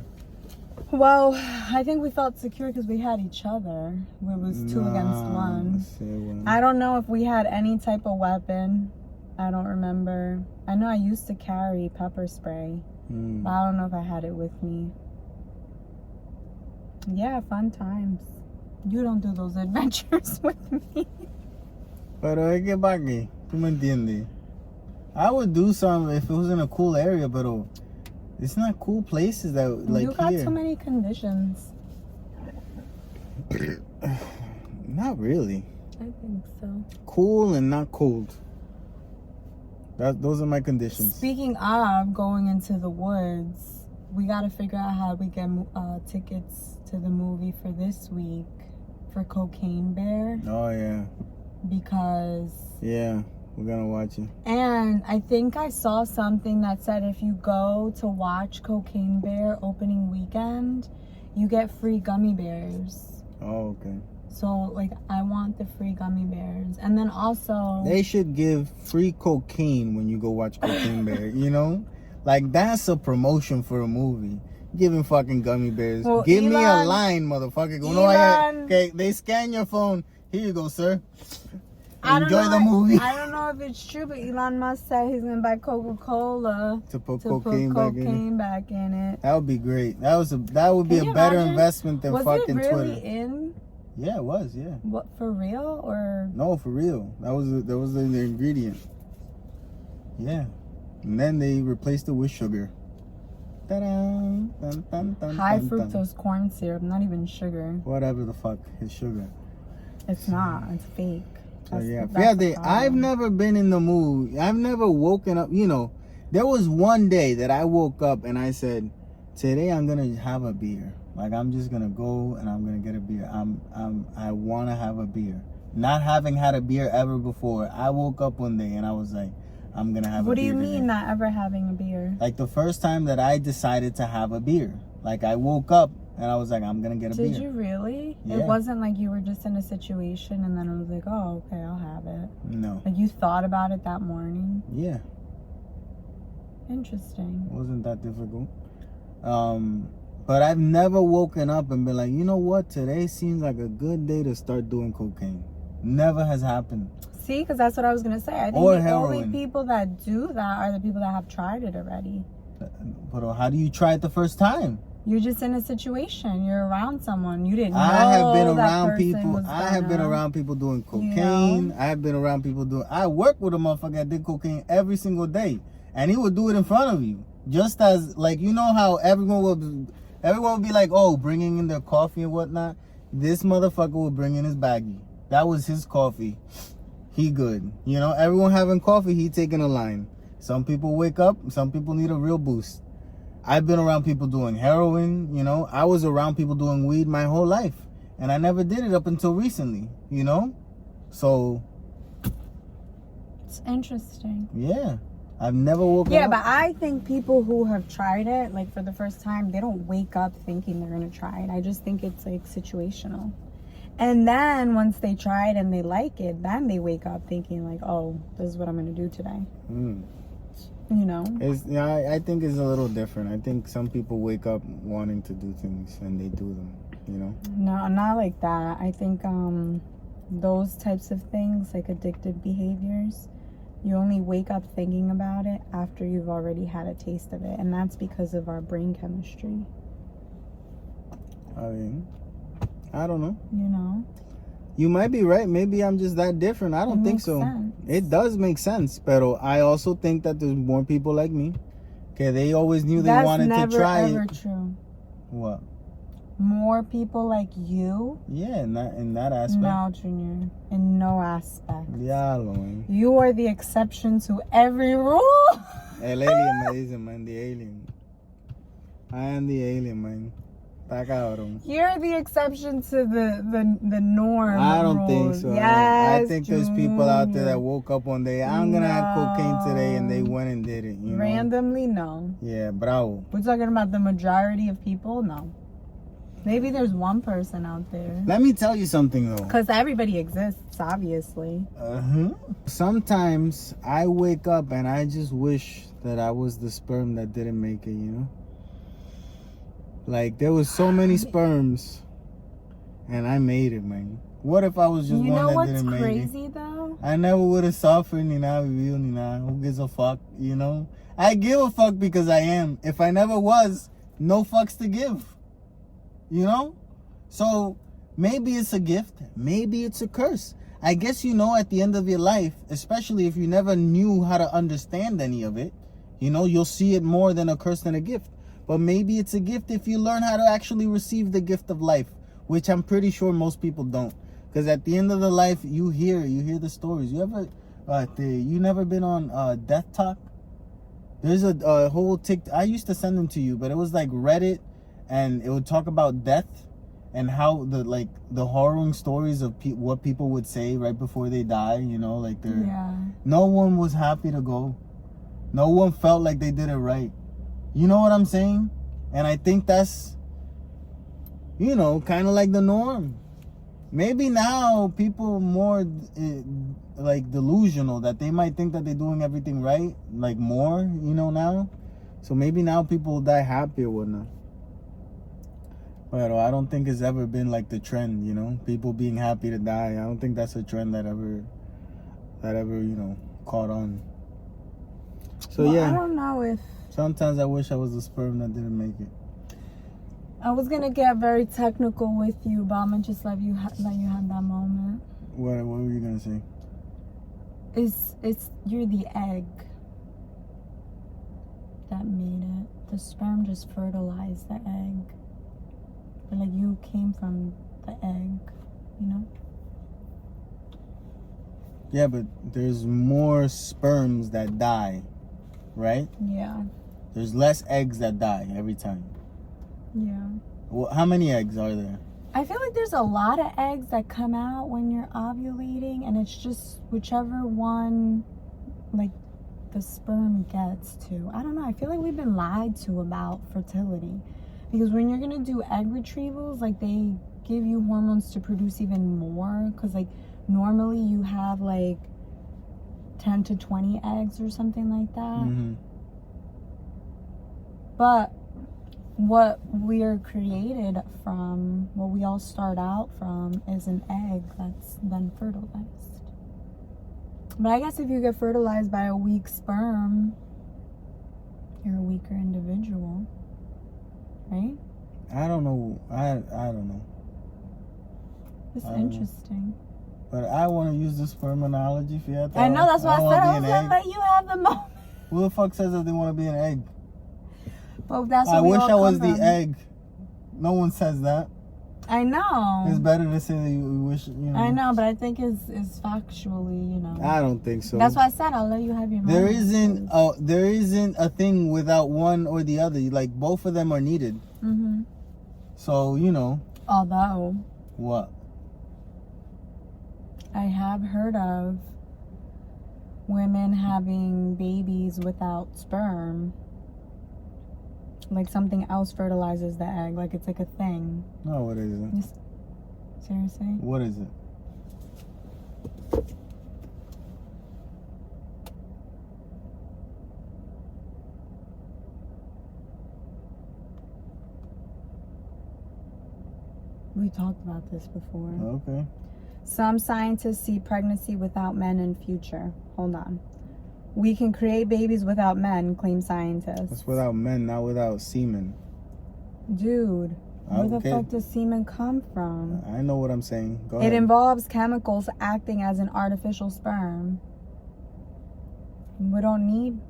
Well, I think we felt secure because we had each other. It was two against one. I don't know if we had any type of weapon. I don't remember. I know I used to carry pepper spray, but I don't know if I had it with me. Yeah, fun times. You don't do those adventures with me. Pero es que pa' qué? ¿Tú me entiendes? I would do some if it was in a cool area, but it's not cool places that like You got here. too many conditions. Not really. I think so. Cool and not cold. Those are my conditions. Speaking of going into the woods, we got to figure out how we get tickets to the movie for this week for Cocaine Bear. Oh yeah. Because yeah, we're gonna watch it. And I think I saw something that said if you go to watch Cocaine Bear opening weekend, you get free gummy bears. Oh, okay. So like I want the free gummy bears. And then also they should give free cocaine when you go watch Cocaine Bear, you know? Like that's a promotion for a movie. Giving fucking gummy bears. Well, Give me a Elon- line, motherfucker. Okay, they scan your phone. Here you go, sir. Enjoy the movie. I don't know if it's true, but Elon Musk said he's gonna buy Coca-Cola to put cocaine cocaine back in it. That would be great. That would be a better investment than fucking was it really Twitter. in? Yeah, it was. Yeah. What, for real or? No, for real. That was the ingredient. Yeah, and then they replaced it with sugar. High fructose corn syrup, not even sugar. Whatever the fuck is sugar. It's not. It's fake. So yeah, I've never been in the mood. I've never woken up. You know, there was one day that I woke up and I said, "Today I'm gonna have a beer. Like I'm just gonna go and I'm gonna get a beer. I want to have a beer. Not having had a beer ever before. I woke up one day and I was like, I'm gonna have a beer. What do you mean today. not ever having a beer? Like the first time that I decided to have a beer. Like I woke up and I was like, I'm gonna get a beer. Did you really? Yeah. It wasn't like you were just in a situation and then it was like, oh, okay, I'll have it. No. Like you thought about it that morning? Yeah. Interesting. It wasn't that difficult. But I've never woken up and been like, you know what? Today seems like a good day to start doing cocaine. Never has happened. See, because that's what I was going to say. I think Or the heroin. only people that do that are the people that have tried it already. But how do you try it the first time? You're just in a situation. You're around someone. You didn't know I have been that around person people. was I have been gonna- around people doing cocaine. know? I have been around people doing. I work with a motherfucker that did cocaine every single day, and he would do it in front of you, just as like you know how everyone would be like, oh, bringing in their coffee and whatnot. This motherfucker would bring in his baggie. That was his coffee. He good. You know, everyone having coffee. He taking a line. Some people wake up. Some people need a real boost. I've been around people doing heroin, you know. I was around people doing weed my whole life. And I never did it up until recently, you know. So. It's interesting. Yeah. I've never woken up. Yeah, but I think people who have tried it, like for the first time, they don't wake up thinking they're going to try it. I just think it's like situational. And then once they try it and they like it, then they wake up thinking like, oh, this is what I'm going to do today. You know? I think it's a little different. I think some people wake up wanting to do things and they do them, you know? No, not like that. I think those types of things, like addictive behaviors, you only wake up thinking about it after you've already had a taste of it. And that's because of our brain chemistry. I mean, I don't know. You know? You might be right. Maybe I'm just that different. I don't think so. Sense. It does make sense. But I also think that there's more people like me Okay, they always knew they That's wanted to never try ever it. true. What? More people like you? Yeah, in that aspect. No, Junior. In no aspect. Diablo, man. You are the exception to every rule. El alien me dice, man, the alien. I am the alien, man. Está cabrón. You're the exception to the norm. I don't think so. Yes, I think there's people out there that woke up one day, I'm gonna have cocaine today, and they went and did it. You know? Randomly, no. Yeah, bravo. We're talking about the majority of people, no. Maybe there's one person out there. Let me tell you something though. Because everybody exists, obviously. Sometimes I wake up and I just wish that I was the sperm that didn't make it, you know? Like, there was so many sperms and I made it, man. What if I was just one that didn't make it? You know what's crazy, though? I never would have suffered, ni nada, vivido, ni nada. Who gives a fuck, you know? I give a fuck because I am. If I never was, no fucks to give. You know? So, maybe it's a gift. Maybe it's a curse. I guess you know at the end of your life, especially if you never knew how to understand any of it, you know, you'll see it more than a curse than a gift. But maybe it's a gift if you learn how to actually receive the gift of life, which I'm pretty sure most people don't. Because at the end of the life, you hear the stories. You ever, you never been on Death Talk? There's a whole TikTok. I used to send them to you, but it was like Reddit, and it would talk about death and how the harrowing stories of what people would say right before they die. You know, like no one was happy to go. No one felt like they did it right. You know what I'm saying? And I think that's, you know, kind of like the norm. Maybe now people more like delusional, that they might think that they're doing everything right, like more, you know, now. So maybe now people will die happy or whatnot. But I don't think it's ever been like the trend, you know, people being happy to die. I don't think that's a trend that ever, you know, caught on. So well, yeah. I don't know if. Sometimes I wish I was the sperm that didn't make it. I was gonna get very technical with you, but I'm gonna just let you have that moment. What were you gonna say? It's you're the egg that made it. The sperm just fertilized the egg. But like you came from the egg, you know? Yeah, but there's more sperms that die, right? Yeah. There's less eggs that die every time. Yeah. Well, how many eggs are there? I feel like there's a lot of eggs that come out when you're ovulating, and it's just whichever one, like, the sperm gets to. I don't know. I feel like we've been lied to about fertility. Because when you're going to do egg retrievals, like, they give you hormones to produce even more. Because, like, normally you have, like, 10 to 20 eggs or something like that. Mm-hmm. But what we're created from, what we all start out from, is an egg that's then fertilized. But I guess if you get fertilized by a weak sperm, you're a weaker individual, right? I don't know. I don't know. It's interesting. But I want to use the sperm analogy for you. I know, that's why I said I was going to let you have the moment. Who the fuck says that they want to be an egg? Well, that's what I we wish all I was come the from. egg. No one says that. I know. It's better to say that you wish, you know. I know, but I think it's factually, you know. I don't think so. That's why I said I'll let you have your There moment. there isn't a thing without one or the other. Like, both of them are needed. Mm-hmm. So, you know. Although. What? I have heard of women having babies without sperm. Like something else fertilizes the egg. Like it's like a thing. No, what is it? Seriously? What is it? We talked about this before. Okay. Some scientists see pregnancy without men in future. Hold on. We can create babies without men, claim scientists. That's without men, not without semen. Dude, where the fuck does semen come from? I know what I'm saying. Go ahead. It involves chemicals acting as an artificial sperm. We don't need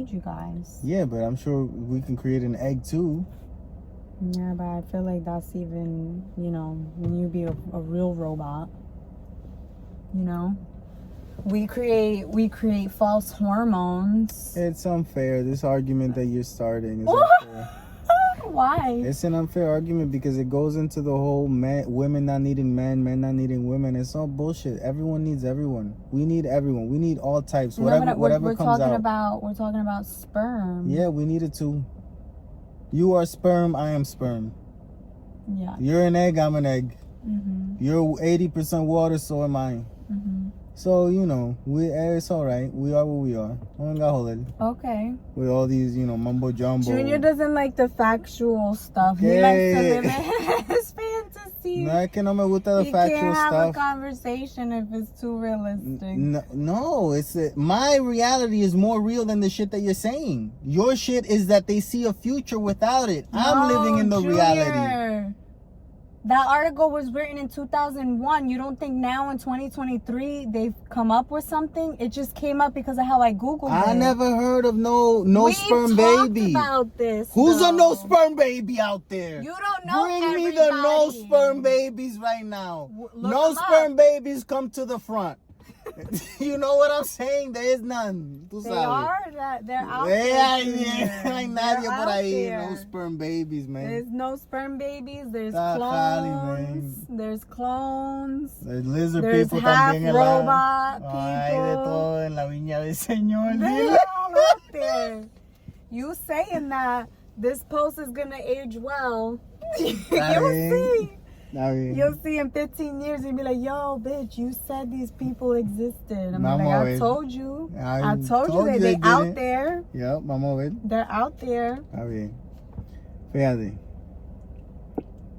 you guys. Yeah, but I'm sure we can create an egg too. Yeah, but I feel like that's even, when you be a real robot, we create false hormones. It's unfair. This argument that you're starting is unfair. Why? It's an unfair argument because it goes into the whole women not needing men not needing women. It's all bullshit. Everyone needs everyone. We need everyone. We need all types. Whatever comes out. We're talking about sperm. Yeah, we need it too. You are sperm. I am sperm. Yeah. You're an egg. I'm an egg. Mm-hmm. You're 80% water. So am I. Mm-hmm. So, it's all right. We are what we are. Okay. With all these, mumbo jumbo. Junior doesn't like the factual stuff. He likes to live in his fantasy. No, es que no me gusta the factual stuff. You can't have a conversation if it's too realistic. No, my reality is more real than the shit that you're saying. Your shit is that they see a future without it. I'm living in the reality. That article was written in 2001. You don't think now in 2023 they've come up with something? It just came up because of how I Googled it. I never heard of no sperm baby. We talked about this. Who's a no sperm baby out there? You don't know. Bring me the no sperm babies right now. No sperm babies, come to the front. You know what I'm saying? There is none. They're out there. Hay nadie por ahí. No sperm babies, man. There's no sperm babies. There's clones. There's clones. There's lizard there's people half también. Robot people. Ay, de todo en la viña del Señor. They're all out there. You saying that this post is gonna age well? You'll see. You'll see in 15 years, you'll be like, yo, bitch, you said these people existed. I'm like, I told you. I told you that they're out there. Yep, vamos a ver. They're out there. Está bien. Fíjate.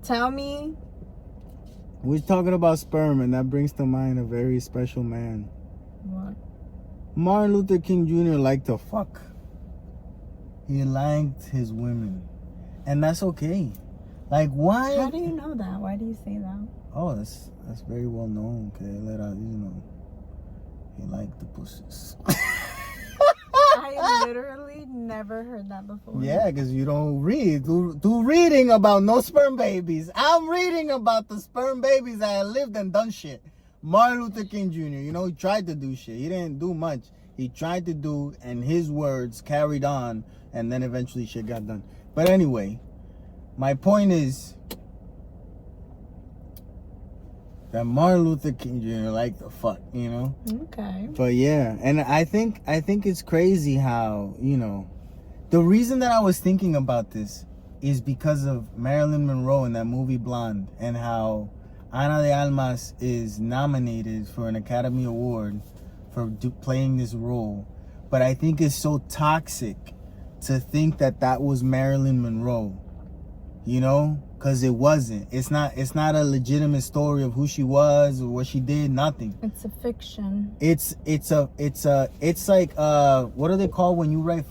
Tell me. We're talking about sperm, and that brings to mind a very special man. What? Martin Luther King Jr. liked to fuck. He liked his women. And that's okay. Like, why? How do you know that? Why do you say that? Oh, that's very well known. Okay, he liked the pussies. I literally never heard that before. Yeah, because you don't read. Do reading about no sperm babies. I'm reading about the sperm babies that have lived and done shit. Martin Luther King Jr., he tried to do shit. He didn't do much. He tried to do, and his words carried on, and then eventually shit got done. But anyway, my point is that Martin Luther King Jr. liked the fuck, Okay. But yeah, and I think it's crazy how, the reason that I was thinking about this is because of Marilyn Monroe in that movie Blonde, and how Ana de Almas is nominated for an Academy Award for playing this role. But I think it's so toxic to think that was Marilyn Monroe. Because it wasn't. It's not a legitimate story of who she was or what she did. Nothing. It's a fiction. It's like what are they called when you write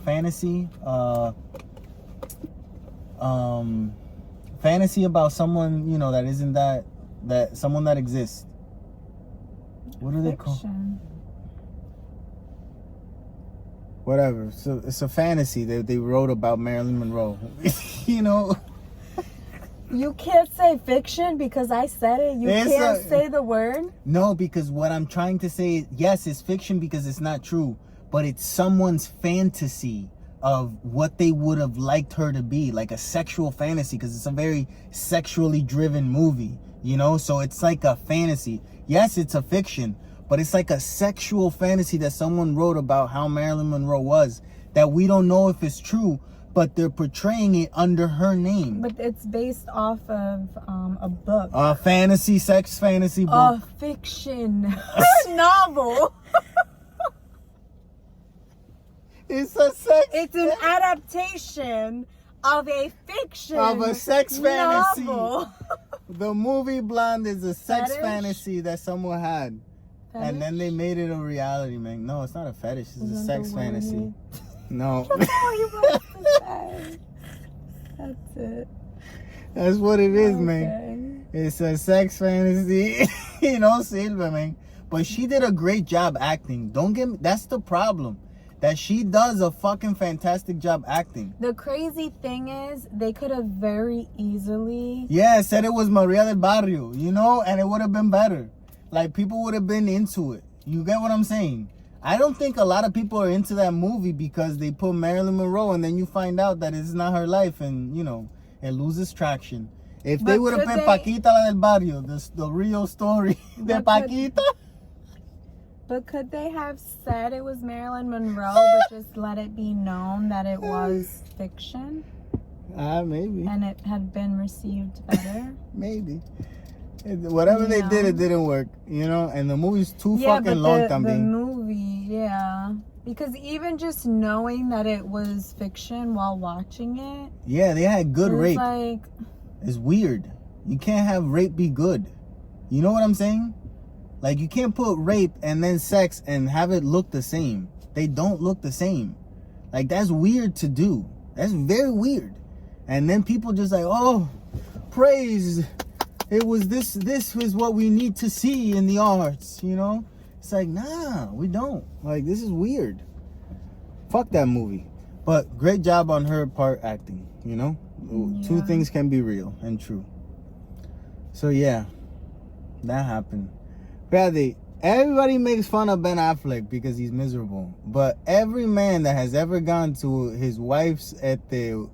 fantasy? Fantasy about someone that isn't that someone that exists. What are they called? Whatever. So it's a fantasy that they wrote about Marilyn Monroe. You can't say fiction because I said it. You can't say the word. No, because what I'm trying to say is, yes, it's fiction because it's not true, but it's someone's fantasy of what they would have liked her to be, like a sexual fantasy, because it's a very sexually driven movie, so it's like a fantasy. Yes, it's a fiction, but it's like a sexual fantasy that someone wrote about how Marilyn Monroe was, that we don't know if it's true, but they're portraying it under her name. But it's based off of a book. A sex fantasy book. A fiction novel. It's an adaptation of a fiction of a sex fantasy. Novel. The movie Blonde is a sex fantasy that someone had. Fetish? And then they made it a reality, man. No, it's not a fetish. It's a sex fantasy. No. That's what you supposed to say. That's it. That's what it is, man. It's a sex fantasy. Silva, man. But she did a great job acting. Don't get me, that's the problem. That she does a fucking fantastic job acting. The crazy thing is, they could have very easily... Yeah, said it was Maria del Barrio, you know, and it would have been better. Like, people would have been into it. You get what I'm saying? I don't think a lot of people are into that movie because they put Marilyn Monroe and then you find out that it's not her life and, you know, it loses traction. If they would have been Paquita la del Barrio, the real story de Paquita... But could they have said it was Marilyn Monroe, but just let it be known that it was fiction? Maybe. And it had been received better? Maybe. Whatever they did, it didn't work, you know? And the movie's too fucking long también. The movie, yeah. Because even just knowing that it was fiction while watching it... Yeah, they had good rape. Like... It's weird. You can't have rape be good. You know what I'm saying? Like, you can't put rape and then sex and have it look the same. They don't look the same. Like, that's weird to do. That's very weird. And then people just like, oh, praise. It was this is what we need to see in the arts, you know? It's like, nah, we don't. Like, this is weird. Fuck that movie. But great job on her part acting, you know? Yeah. Two things can be real and true. So, yeah, that happened. Brother, everybody makes fun of Ben Affleck because he's miserable. But every man that has ever gone to his wife's at the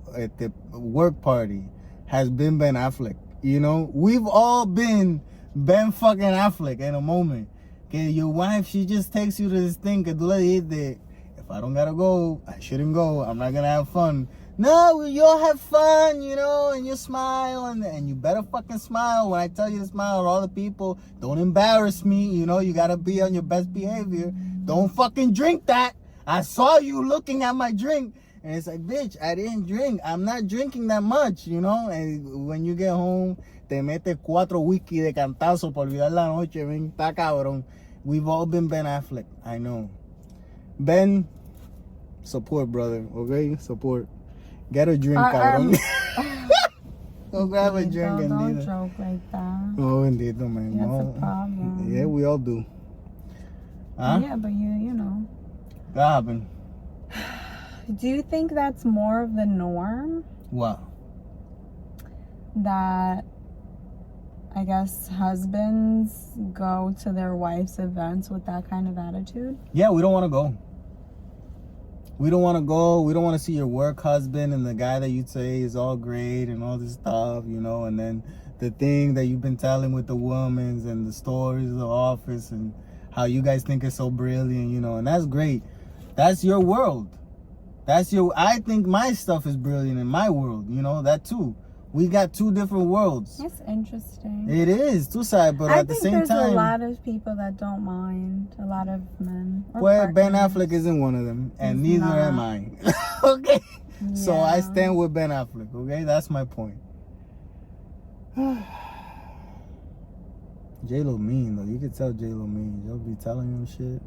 work party has been Ben Affleck. You know, we've all been Ben fucking Affleck in a moment. Okay, your wife, she just takes you to this thing que tú le dijiste, if I don't gotta go, I shouldn't go. I'm not gonna have fun. No, you'll have fun, you know, and you smile, and you better fucking smile when I tell you to smile at all the people. Don't embarrass me, you know, you gotta be on your best behavior. Don't fucking drink that. I saw you looking at my drink. And it's like, bitch, I didn't drink. I'm not drinking that much, you know. And when you get home, te mete 4 whisky de cantazo para olvidar la noche. Ven, está cabrón. We've all been Ben Affleck. I know. Ben, support, brother. Okay? Support. Get a drink, cabrón. Go grab a drink and don't joke like that. Oh, bendito, man. That's a problem. Yeah, we all do. Huh? Yeah, but you know. What happened? Do you think that's more of the norm? What? That, I guess, husbands go to their wives' events with that kind of attitude? Yeah, we don't want to go. We don't want to go. We don't want to see your work husband and the guy that you'd say is all great and all this stuff, you know, and then the thing that you've been telling with the women's and the stories of the office and how you guys think it's so brilliant, you know, and that's great. That's your world. I think my stuff is brilliant in my world, you know, that too. We got two different worlds. That's interesting. It is, two sides, but at the same time... I think there's a lot of people that don't mind. A lot of men. Well, Ben Affleck isn't one of them, and neither am I. Okay? Yeah. So I stand with Ben Affleck, okay? That's my point. J-Lo mean, though. You could tell J-Lo mean. You'll be telling him shit.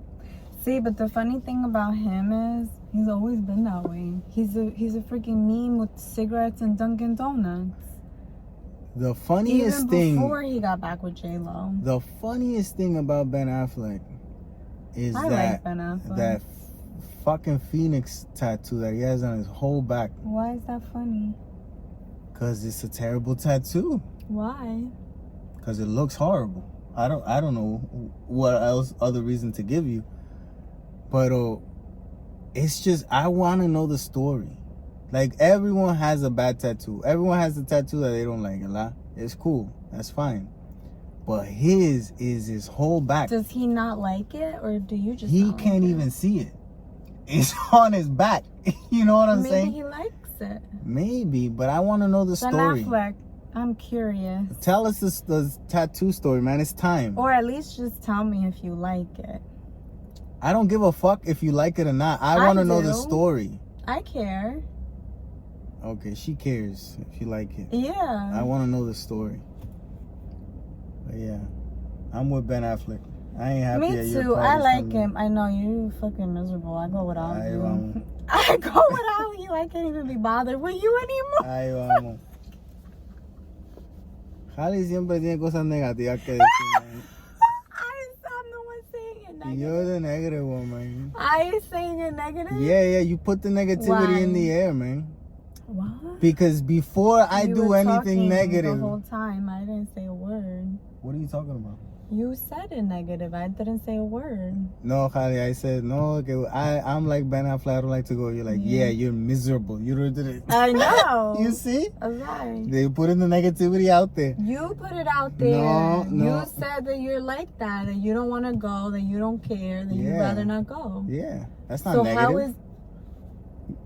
See, but the funny thing about him is he's always been that way. He's a freaking meme with cigarettes and Dunkin' Donuts. The funniest thing... Even before he got back with J-Lo. The funniest thing about Ben Affleck is like Ben Affleck. That fucking phoenix tattoo that he has on his whole back. Why is that funny? Because it's a terrible tattoo. Why? Because it looks horrible. I don't know what else other reason to give you. But it's just, I want to know the story. Like, everyone has a bad tattoo. Everyone has a tattoo that they don't like a lot. It's cool. That's fine. But his is his whole back. Does he not like it? Or do you just He can't even see it. It's on his back. You know what I'm saying? Maybe he likes it. Maybe, but I want to know the story. Ben Affleck, I'm curious. Tell us the tattoo story, man. It's time. Or at least just tell me if you like it. I don't give a fuck if you like it or not. I want to know the story. I care. Okay, she cares if you like it. Yeah. I want to know the story. But yeah, I'm with Ben Affleck. I ain't happy Me at your too. I like coming. him. I know you fucking miserable. I go without you. Vamos. I go without you. I can't even be bothered with you anymore. Ahí vamos. Rali siempre tiene cosas negativas que decir. I'm the one negative? You're the negative one, man. I saying you're negative? Yeah, you put the negativity in Why? the air, man. What? Because before I You do were anything talking negative. the whole time. I didn't say a word. What are you talking about? You said it negative. I didn't say a word. No, Khali, I said, no, okay, I'm like Ben Affleck, I don't like to go. You're like, yeah, you're miserable. You don't do it. I know. You see? Okay. They put in the negativity out there. You put it out there. No. You said that you're like that you don't want to go, that you don't care, that you'd rather not go. Yeah, that's not so negative. How is...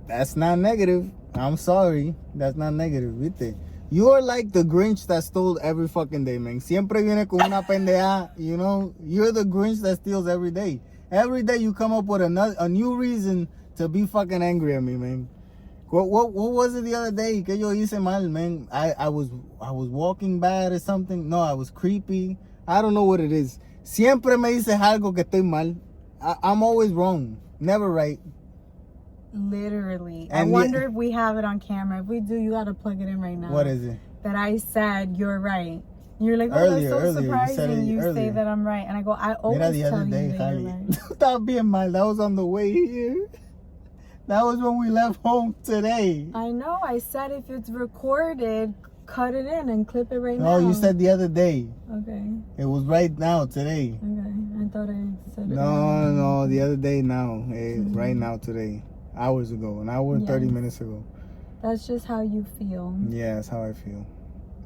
That's not negative. I'm sorry. That's not negative, ¿viste? You're like the Grinch that stole every fucking day, man. Siempre viene con una pendeja, you know? You're the Grinch that steals every day. Every day you come up with a new reason to be fucking angry at me, man. What was it the other day? Que yo hice mal, man. I was walking bad or something. No, I was creepy. I don't know what it is. Siempre me dices algo que estoy mal. I'm always wrong. Never right. Literally. And I wonder if we have it on camera. If we do, you gotta plug it in right now. What is it? That I said you're right. You're like, oh, earlier, that's so surprising. you say that I'm right. And I go, I always the other tell day, you that you're right. Stop being mal. That was on the way here. That was when we left home today. I know. I said if it's recorded, cut it in and clip it right now. No, you said the other day. Okay. It was right now, today. Okay. I thought I said it. No, the other day now. Right now, today. Hours ago. An hour and 30 minutes ago. That's just how you feel. Yeah, that's how I feel.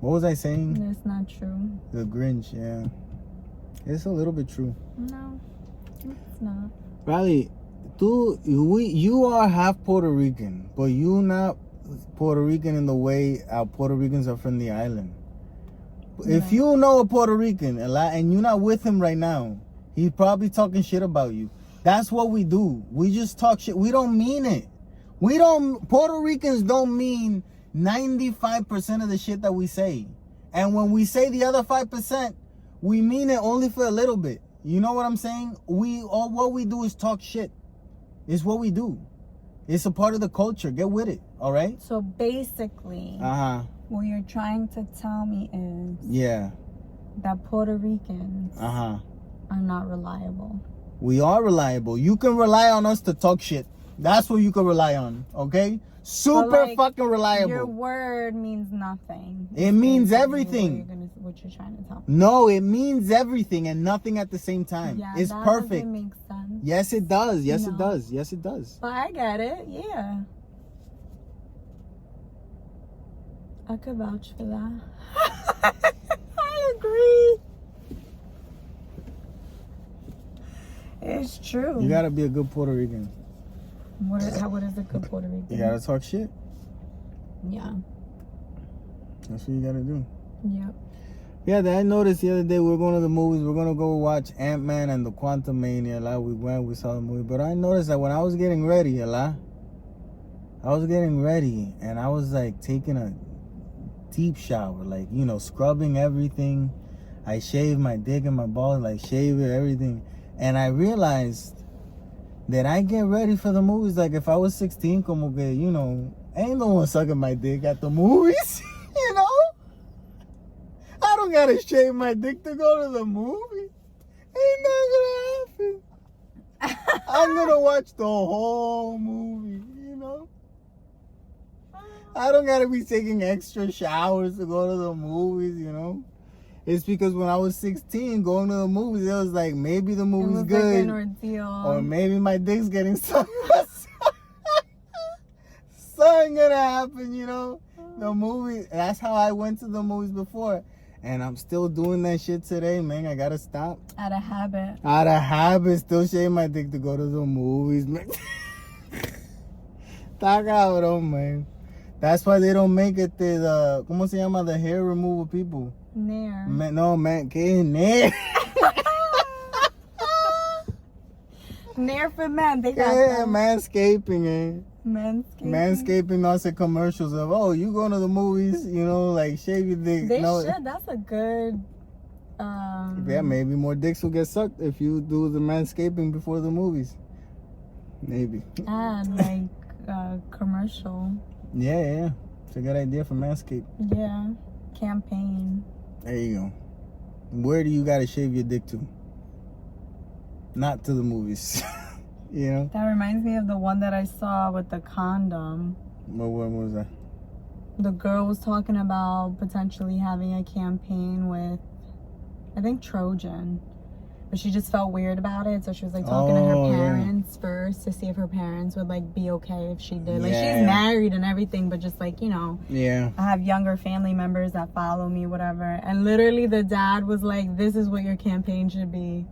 What was I saying? That's not true. The Grinch, yeah. It's a little bit true. No, it's not. Rali, you are half Puerto Rican, but you not Puerto Rican in the way our Puerto Ricans are from the island. Yeah. If you know a Puerto Rican and you're not with him right now, he's probably talking shit about you. That's what we do. We just talk shit. We don't mean it. Puerto Ricans don't mean 95% of the shit that we say. And when we say the other 5%, we mean it only for a little bit. You know what I'm saying? What we do is talk shit. It's what we do. It's a part of the culture. Get with it. All right? So basically, what you're trying to tell me is that Puerto Ricans are not reliable. We are reliable. You can rely on us to talk shit. That's what you can rely on. Okay? Super fucking reliable. Your word means nothing. It means everything. What you're trying to tell me. No, it means everything and nothing at the same time. Yeah, it's that perfect. Doesn't make sense. Yes, it does. Yes, it does. Yes, it does. But I get it. Yeah. I could vouch for that. I agree. It's true. You gotta be a good Puerto Rican. What is a good Puerto Rican? You gotta talk shit. Yeah. That's what you gotta do. Yep. Yeah, I noticed the other day we were going to the movies. We're going to go watch Ant-Man and the Quantumania. We saw the movie. But I noticed that when I was getting ready, and I was like taking a deep shower, like, you know, scrubbing everything. I shaved my dick and my balls, like shave it, everything. And I realized that I get ready for the movies. Like if I was 16, como que, you know, ain't no one sucking my dick at the movies, you know? I don't gotta shave my dick to go to the movie. Ain't not gonna happen. I'm gonna watch the whole movie, you know? I don't gotta be taking extra showers to go to the movies, you know? It's because when I was 16, going to the movies, it was like, maybe the movie's good. Like an ordeal. Or maybe my dick's getting sucked. Something gonna happen, you know? The movie, that's how I went to the movies before. And I'm still doing that shit today, man. I gotta stop. Out of habit. Out of habit, still shave my dick to go to the movies, man. Está cabrón, man. That's why they don't make it the ¿cómo se llama? The hair removal people. Nair. No, man, ¿qué Nair? Nair for men, they got that. Manscaping, eh? Manscaping hace commercials of, oh, you going to the movies, you know, like shave your dick. They should. That's a good. Yeah, maybe more dicks will get sucked if you do the manscaping before the movies. Maybe. And like commercial. Yeah. It's a good idea for Manscaped. Yeah. Campaign. There you go. Where do you gotta shave your dick to? not to the movies. You know? That reminds me of the one that I saw with the condom. What was that? The girl was talking about potentially having a campaign with, I think, Trojan. But she just felt weird about it, so she was like talking to her parents first to see if her parents would like be okay if she did. Like she's married and everything, but just like, you know, I have younger family members that follow me, whatever. And literally the dad was like, "This is what your campaign should be,"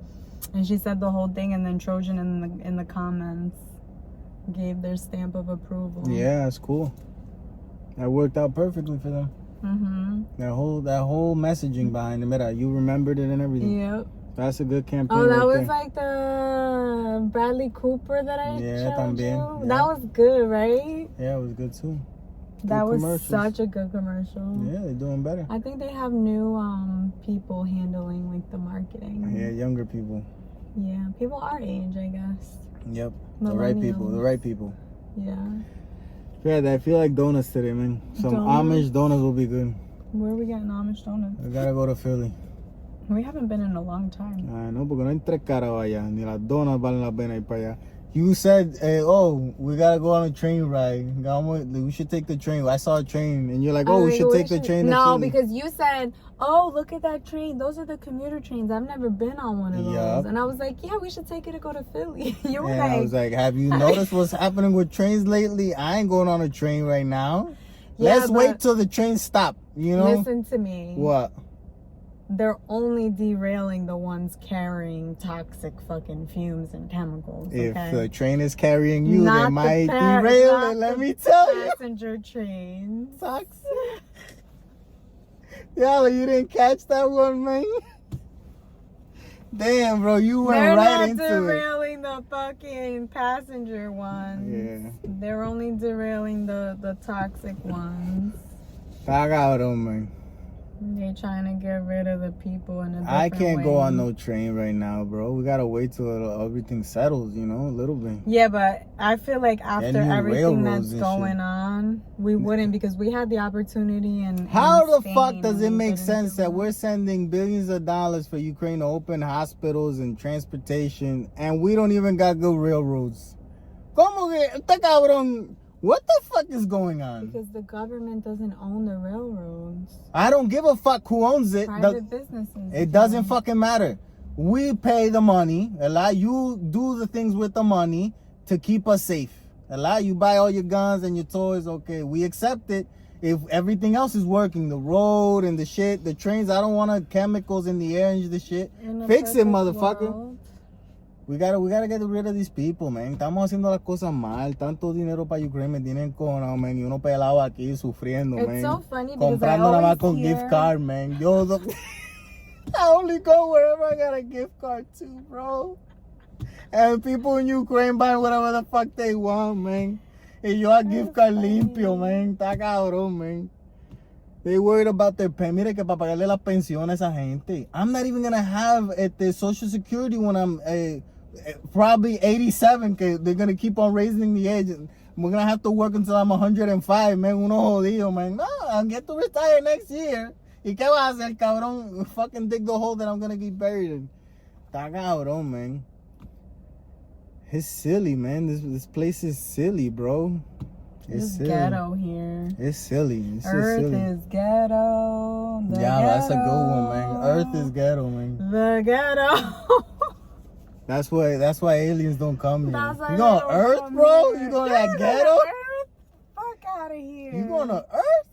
and she said the whole thing, and then Trojan in the comments gave their stamp of approval. Yeah, that's cool. That worked out perfectly for them. That whole messaging behind it, you remembered it and everything. Yep. That's a good campaign. Oh, that right was there. like the Bradley Cooper that I showed you. Yeah. That was good, right? Yeah, it was good too. That was such a good commercial. Yeah, they're doing better. I think they have new people handling like the marketing. Yeah, younger people. Yeah, people our age, I guess. Yep, the right people. Yeah. Yeah, I feel like donuts today, man. Some Amish donuts will be good. Where are we getting Amish donuts? We gotta go to Philly. We haven't been in a long time. I know, porque no hay tres caras allá. Ni las donas valen la pena ir para allá. You said, oh, we gotta go on a train ride. We should take the train. I saw a train, and you're like, oh, we should take the train. No, because you said, oh, look at that train. Those are the commuter trains. I've never been on one of those. And I was like, yeah, we should take it to go to Philly. You were like, I was like, have you noticed what's happening with trains lately? I ain't going on a train right now. Yeah, Let's wait till the train stop, you know? Listen to me. What? They're only derailing the ones carrying toxic fucking fumes and chemicals. Okay? If the train is carrying you, not they might derail it. Let me tell you. Passenger trains. Toxic. Yeah, you didn't catch that one, man. Damn, bro, you went right into it. They're not derailing the fucking passenger ones. Yeah. They're only derailing the toxic ones. Cagado, man. They're trying to get rid of the people in a different I can't way. go on no train right now, bro. We gotta wait till everything settles, you know, a little bit. Yeah, but I feel like after everything that's going shit. on, we wouldn't, because we had the opportunity. And how the fuck does it make sense that we're sending billions of dollars for Ukraine to open hospitals and transportation, and we don't even got good railroads? ¿Cómo que este cabrón? What the fuck is going on? Because the government doesn't own the railroads. I don't give a fuck who owns it. Private businesses. It doesn't fucking matter. We pay the money. You do the things with the money to keep us safe. You buy all your guns and your toys. Okay, we accept it. If everything else is working, the road and the shit, the trains, I don't want chemicals in the air and the shit. Fix it, motherfucker. World. We gotta get rid of these people, man. Estamos haciendo las cosas mal. Tanto dinero para Ukraine, me tienen cojonado, man. Y uno pelado aquí sufriendo, man. It's so funny because comprando nada más con gift card, man. I only go wherever I got a gift card to, bro. And people in Ukraine buying whatever the fuck they want, man. Y yo a gift card limpio, man. Está cabrón, man. They worried about their pay. Mire que para pagarle la pensión a esa gente. I'm not even gonna have the Social Security when I'm probably 87, que they're gonna keep on raising the age. We're gonna have to work until I'm 105, man. Uno jodido, man. No, I'll get to retire next year. ¿Y qué vas a hacer, cabrón? Fucking dig the hole that I'm gonna get buried in. Está cabrón, man. It's silly, man. This place is silly, bro. It's ghetto here. It's silly. It's Earth silly. is ghetto. That's a good one, man. Earth is ghetto, man. The ghetto. That's why aliens don't come here. You going to Earth, bro? You going to that ghetto? Earth? Fuck out of here. You going to Earth?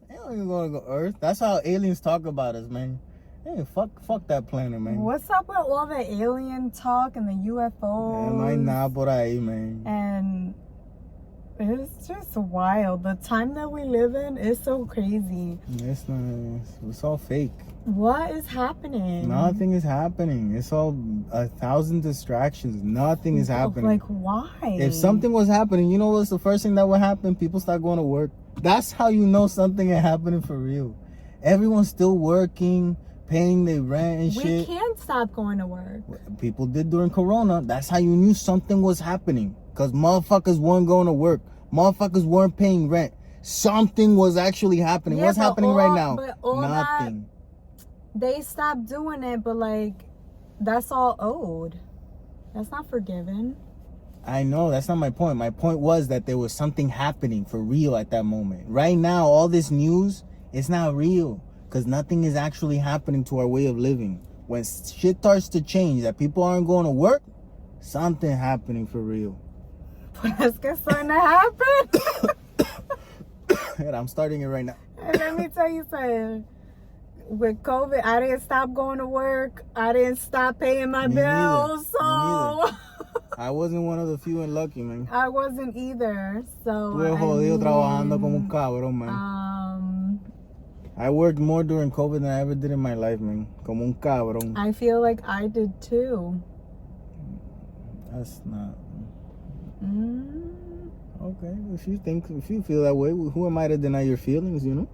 You don't even going to go Earth. That's how aliens talk about us, man. Hey, fuck that planet, man. What's up with all the alien talk and the UFOs? No hay nada por ahí, man. And it's just wild. The time that we live in is so crazy. It's not. It's all fake. What is happening? Nothing is happening. It's all 1,000 distractions. Nothing is happening. Like, why? If something was happening, you know what's the first thing that would happen? People start going to work. That's how you know something is happening for real. Everyone's still working, paying their rent and shit. We can't stop going to work. People did during Corona. That's how you knew something was happening. Because motherfuckers weren't going to work. Motherfuckers weren't paying rent. Something was actually happening. Yeah, what's happening right now? Nothing. They stopped doing it, but like, that's all owed. That's not forgiven. I know, that's not my point. My point was that there was something happening for real at that moment. Right now, all this news, it's not real. Because nothing is actually happening to our way of living. When shit starts to change, that people aren't going to work, something happening for real. But it's starting to happen. I'm starting it right now. And let me tell you something. With COVID, I didn't stop going to work. I didn't stop paying my bills. So I wasn't one of the few and lucky, man. I wasn't either. So Estuve jodido trabajando como un cabrón, man. I worked more during COVID than I ever did in my life, man. Como un cabrón. I feel like I did too. That's not. Okay, if you feel that way, who am I to deny your feelings, you know?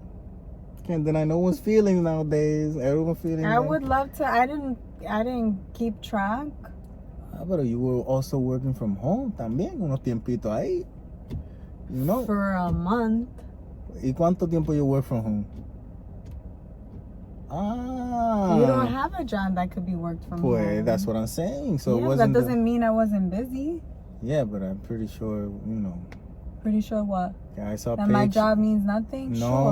Can't deny no one's feelings nowadays. Everyone's feeling. I would love to. I didn't keep track. But you were also working from home también, unos tiempitos ahí. You know? For a month. ¿Y cuánto tiempo you work from home? You don't have a job that could be worked from home. That's what I'm saying. So yeah, it wasn't that doesn't mean I wasn't busy. Yeah, but I'm pretty sure, you know. Pretty sure what? Okay, I saw that my job means nothing? No.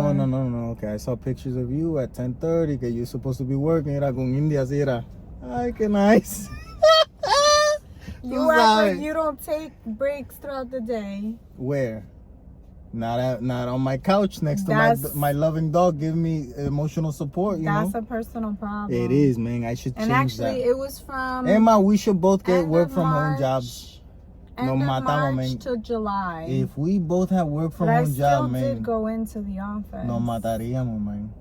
Okay, I saw pictures of you at 10:30 that you're supposed to be working. Era con Indias, era. Ay, qué nice. You act like you don't take breaks throughout the day. Where? Not on my couch next to my loving dog giving me emotional support, you know? That's a personal problem. It is, man. I should change that. And actually, it was from... Emma, we should both get work from home jobs. End of March to July. If we both have work from home job, man. I still did go into the office. Nos mataríamos, man.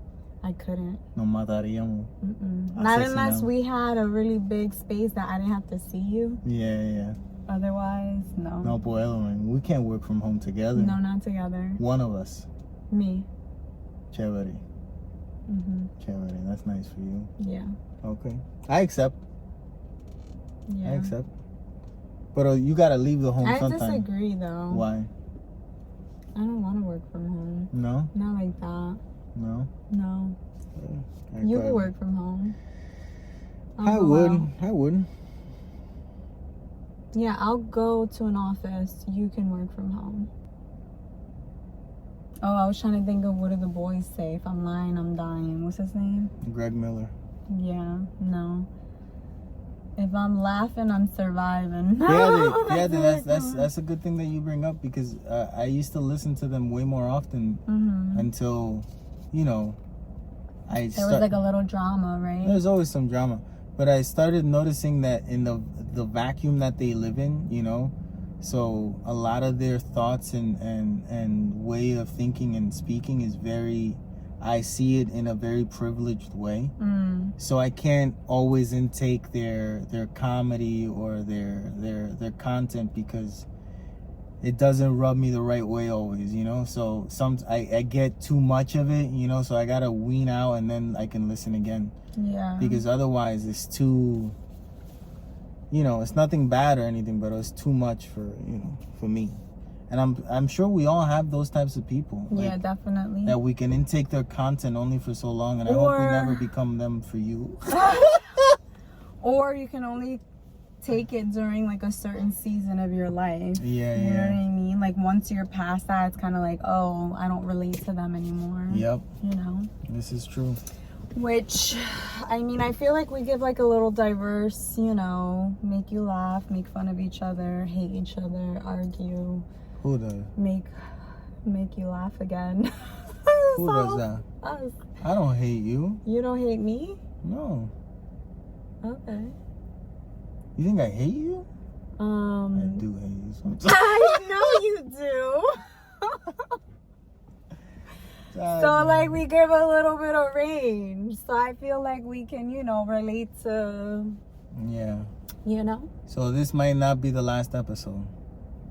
I couldn't. Nos mataríamos. Not unless we had a really big space that I didn't have to see you. Yeah. Otherwise, no. No puedo, man. We can't work from home together. No, not together. One of us. Me. Chévere. Chévere. That's nice for you. Yeah. Okay. I accept. Yeah. I accept. But you gotta leave the home sometime. I disagree, though. Why? I don't want to work from home. No? Not like that. No? No. You could work from home. I would. Yeah, I'll go to an office. You can work from home. Oh, I was trying to think of what do the boys say. If I'm lying, I'm dying. What's his name? Greg Miller. Yeah, no. If I'm laughing, I'm surviving. That's a good thing that you bring up because I used to listen to them way more often until, you know, there was like a little drama, right? There's always some drama, but I started noticing that in the vacuum that they live in, you know, so a lot of their thoughts and way of thinking and speaking is very. I see it in a very privileged way. So I can't always intake their comedy or their content because it doesn't rub me the right way always, you know? So I get too much of it, you know, so I gotta wean out and then I can listen again. Yeah. Because otherwise it's too, you know, it's nothing bad or anything, but it's too much for, you know, for me. And I'm sure we all have those types of people. Yeah, definitely. That we can intake their content only for so long, and I hope we never become them for you. Or you can only take it during like a certain season of your life. Yeah, you know what I mean? Like once you're past that, it's kind of like, oh, I don't relate to them anymore. Yep. You know? This is true. Which, I mean, I feel like we give like a little diverse, you know, make you laugh, make fun of each other, hate each other, argue. Who does? Make you laugh again. Who does that? Us. I don't hate you. You don't hate me? No. Okay. You think I hate you? I do hate you sometimes. I know you do. So like we give a little bit of range. So I feel like we can, you know, relate to. Yeah. You know? So this might not be the last episode.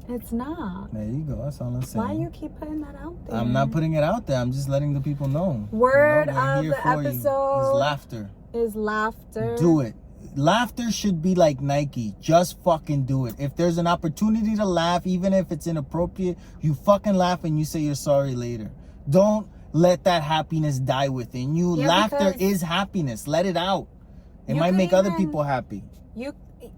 It's not. There you go. That's all I'm saying. Why you keep putting that out there? I'm not putting it out there. I'm just letting the people know. Word of the episode is laughter. Is laughter. Do it. Laughter should be like Nike. Just fucking do it. If there's an opportunity to laugh, even if it's inappropriate, you fucking laugh and you say you're sorry later. Don't let that happiness die within you. Yeah, laughter is happiness. Let it out. It might make other people happy.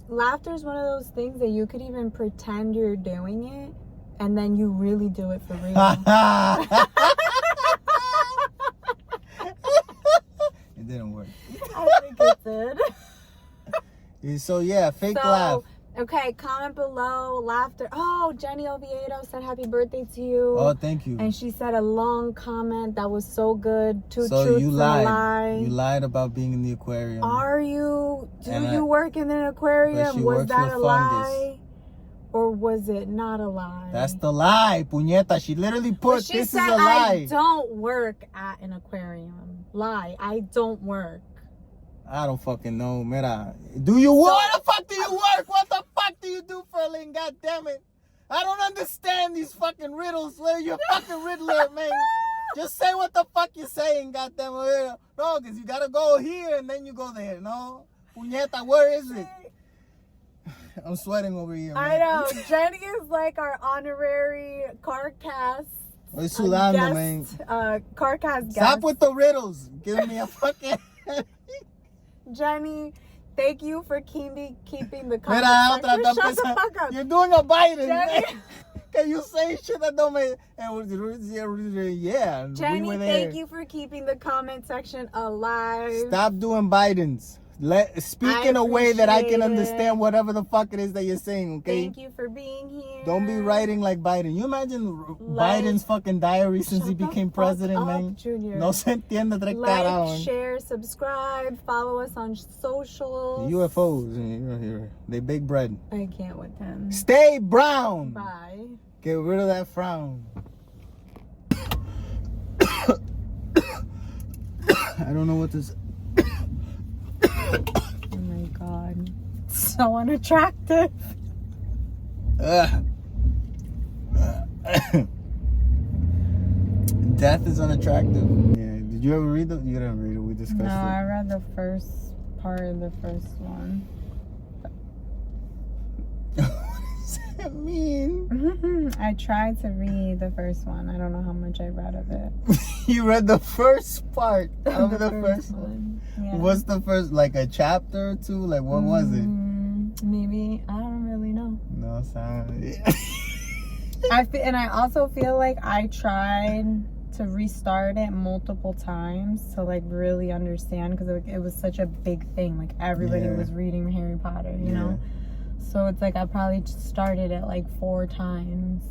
laughter is one of those things that you could even pretend you're doing it, and then you really do it for real. It didn't work. I think it did. So yeah, fake laugh. Okay, comment below, laughter. Oh, Jenny Oviedo said happy birthday to you. Oh, thank you. And she said a long comment that was so good. Two So truths you and lied. a lie. You lied about being in the aquarium. Are you? Do And you work in an but aquarium? she Was works that with a fungus. lie? Or was it not a lie? That's the lie, puñeta. She literally But put, she this said, is a lie. I don't work at an aquarium. Lie. I don't work. I don't fucking know, mira. Do you what the fuck do you work? What the fuck do you do for a living? God damn it. I don't understand these fucking riddles. Where you fucking riddler, man? Just say what the fuck you're saying, god damn it. No, because you gotta go here and then you go there, no? Puñeta, where is it? I'm sweating over here, man. I know. Jenny is like our honorary CarCast. Estoy sudando, man. CarCast guest. Stop with the riddles. Give me a fucking... Jenny, thank you for keeping the Mira, comment otra, section. Shut the fuck up. You're doing a Biden. Jenny. Can you say shit that don't make... Yeah, Jenny, we were there. thank you for keeping the comment section alive. Stop doing Bidens. Speak in a way that I can understand whatever the fuck it is that you're saying, okay? Thank you for being here. Don't be writing like Biden. You imagine Biden's fucking diary since he became president, man? Junior. No se entiende tres Like, carajos. share, subscribe, follow us on socials. UFOs, they bake bread. I can't with him. Stay brown. Bye. Get rid of that frown. I don't know what this... Oh my god. So unattractive. Death is unattractive. Yeah. Did you ever read it? You didn't read it. We discussed No, it. I read the first part of the first one. What does that mean? I tried to read the first one. I don't know how much I read of it. You read the first part of the first one. Yeah. What's the first, like a chapter or two? Like what was it? Maybe, I don't really know. No, sound. And I also feel like I tried to restart it multiple times to like really understand, because it was such a big thing. Like everybody was reading Harry Potter, you know? So it's like I probably started it like 4 times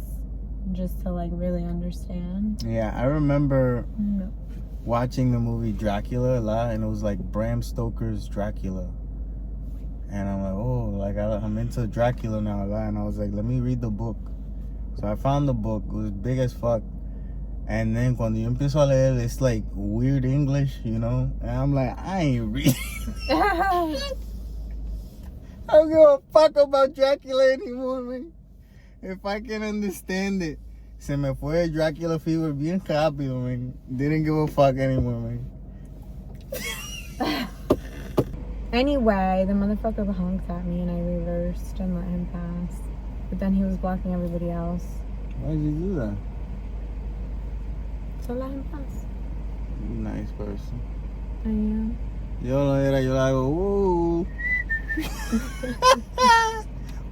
just to like really understand. Yeah, I remember watching the movie Dracula a lot, and it was like Bram Stoker's Dracula. And I'm like, oh, like I'm into Dracula now a lot. And I was like, let me read the book. So I found the book. It was big as fuck. And then cuando yo empiezo a leer, it's like weird English, you know? And I'm like, I ain't reading. I don't give a fuck about Dracula anymore, man. If I can understand it. Se me fue el Dracula fever bien rápido, man. Didn't give a fuck anymore, man. Anyway, the motherfucker honked at me and I reversed and let him pass. But then he was blocking everybody else. Why did you do that? So let him pass. You nice person. I am. Yo no era, yo la hago, woo.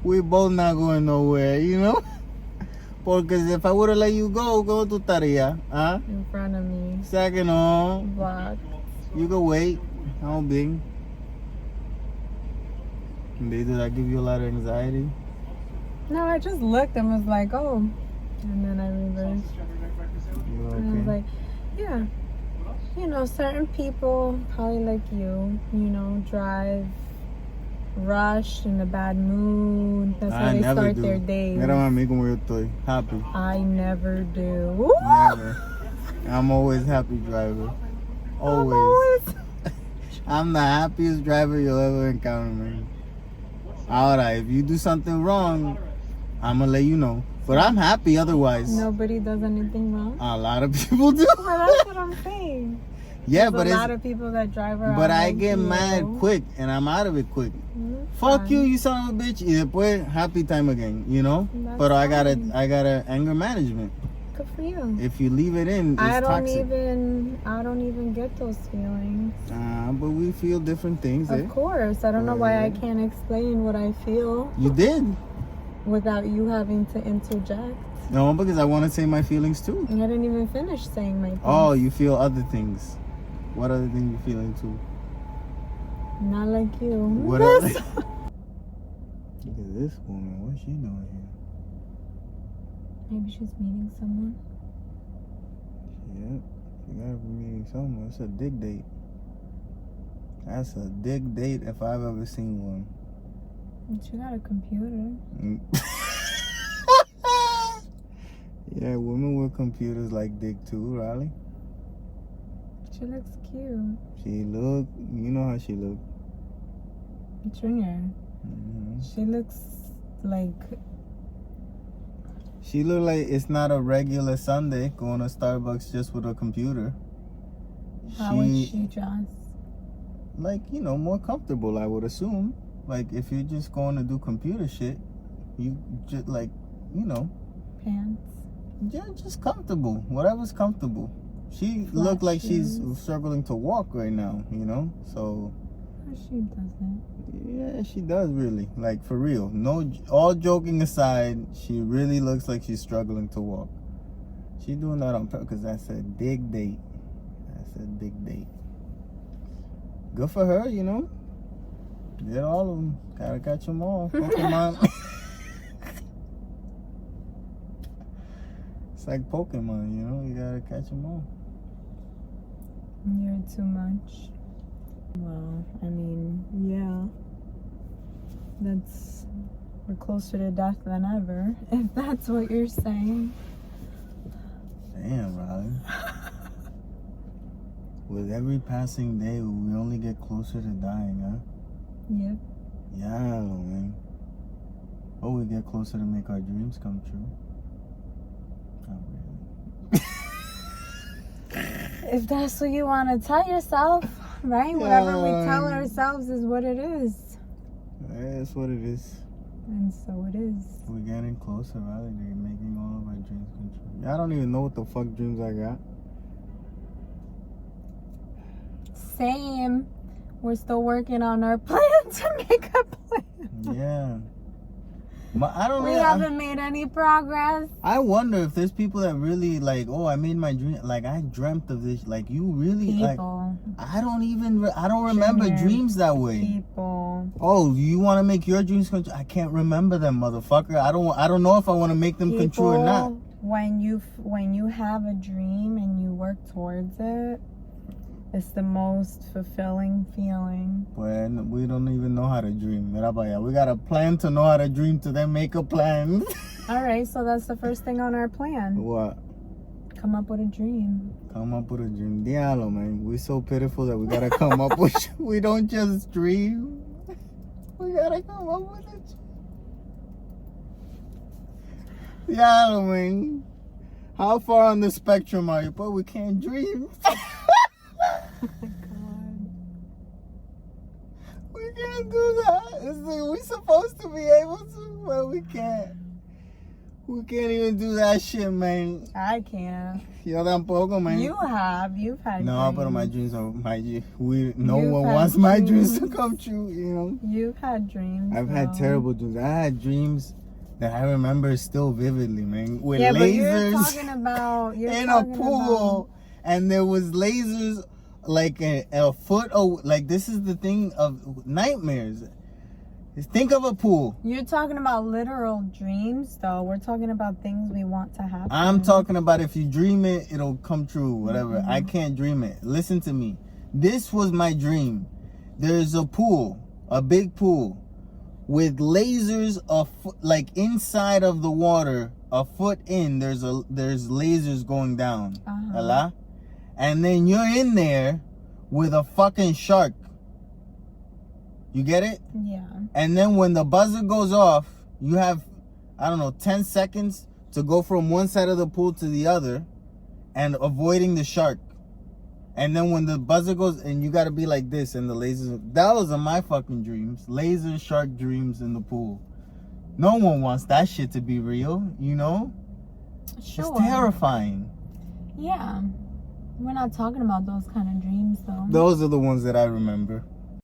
We both not going nowhere, you know? Because if I would have let you go tú estarías? Huh? In front of me. Second on. Blocked. You can wait. How big? Did that give you a lot of anxiety? No, I just looked and was like, oh. And then I reversed. You okay? And I was like, yeah. You know, certain people, probably like you know, drive rushed, in a bad mood. That's how they start their days. Mírame a mí como yo estoy. Happy. I never do. Never. I'm always happy driver. Always. I'm the happiest driver you'll ever encounter, man. Alright, if you do something wrong, I'm gonna let you know. But I'm happy otherwise. Nobody does anything wrong. A lot of people do. Well, that's what I'm saying. Yeah, There's but a it's... lot of people that drive around. But I like get you. mad quick, and I'm out of it quick. Fuck you, you son of a bitch. Y después, happy time again, you know? That's But I fine. gotta anger management. Good for you. If you leave it in, it's I don't toxic. even get those feelings. But we feel different things, Of course. I don't know why I can't explain what I feel You did. without you having to interject. No, because I want to say my feelings too. I didn't even finish saying my piece. Oh, you feel other things. What other things you feeling too? Not like you. What other? Look at this woman. What's she doing here? Maybe she's meeting someone. Yep. You gotta be meeting someone. It's a dig date. That's a dig date if I've ever seen one. She got a computer. Yeah, women with computers like dick too, Raleigh. She looks cute. She look, you know how she look. Junior. Mm-hmm. She looks like... She look like it's not a regular Sunday going to Starbucks just with a computer. How is she dressed? Like, you know, more comfortable, I would assume. Like, if you're just going to do computer shit, you just, like, you know. Pants. Yeah, just comfortable. Whatever's comfortable. She looked like she's struggling to walk right now, you know? So... She doesn't. Yeah, she does really. Like, for real. No, all joking aside, she really looks like she's struggling to walk. She's doing that on purpose because that's a dig date. That's a dig date. Good for her, you know? Get all of them. Gotta catch them all. Pokemon. It's like Pokemon, you know? You gotta catch them all. You're too much. Well, I mean, yeah. We're closer to death than ever, if that's what you're saying. Damn, Raleigh. With every passing day, we only get closer to dying, huh? Yep. Yeah, man. Oh, we get closer to make our dreams come true. Not really. If that's what you want to tell yourself, right? Whatever we tell ourselves is what it is. Yeah, that's what it is. And so it is. We're getting closer, Riley, to making all of our dreams come true. I don't even know what the fuck dreams I got. Same. We're still working on our plan to make a plan. Yeah. I don't We really, haven't made any progress. I wonder if there's people that really like, oh, I made my dream. Like, I dreamt of this. Like, you really, People. like, I don't remember dreams that way. People. Oh, you want to make your dreams come true? I can't remember them, motherfucker. I don't know if I want to make them come true or not. When you have a dream and you work towards it, it's the most fulfilling feeling. Well, we don't even know how to dream. We gotta plan to know how to dream to then make a plan. All right, so that's the first thing on our plan. What? Come up with a dream. Come up with a dream. Diablo, man. We're so pitiful that we gotta come up with... We don't just dream. We gotta come up with a dream. Diablo, man. How far on the spectrum are you? But we can't dream. Oh my God. We can't do that. We're supposed to be able to, but we can't. We can't even do that shit, man. I can't. Yo tampoco, man. You've had No, dreams. but my dreams are no You've one had wants my dreams to dreams. come true, you know. You've had dreams. I've had though. terrible dreams. I had dreams that I remember still vividly, man. With Yeah, but you're lasers talking about in a pool, and there was lasers like a foot. Oh, like this is the thing of nightmares. Think of a pool. You're talking about literal dreams, though. We're talking about things we want to happen. I'm talking about if you dream it, it'll come true, whatever. Mm-hmm. I can't dream it. Listen to me. This was my dream. There's a pool, a big pool, with lasers like inside of the water, a foot in, there's lasers going down. Uh-huh. And then you're in there with a fucking shark. You get it? Yeah. And then when the buzzer goes off, you have, 10 seconds to go from one side of the pool to the other and avoiding the shark. And then when the buzzer goes, and you got to be like this, and the lasers, those are my fucking dreams. Laser shark dreams in the pool. No one wants that shit to be real, you know? Sure. It's terrifying. Yeah. We're not talking about those kind of dreams, though. Those are the ones that I remember.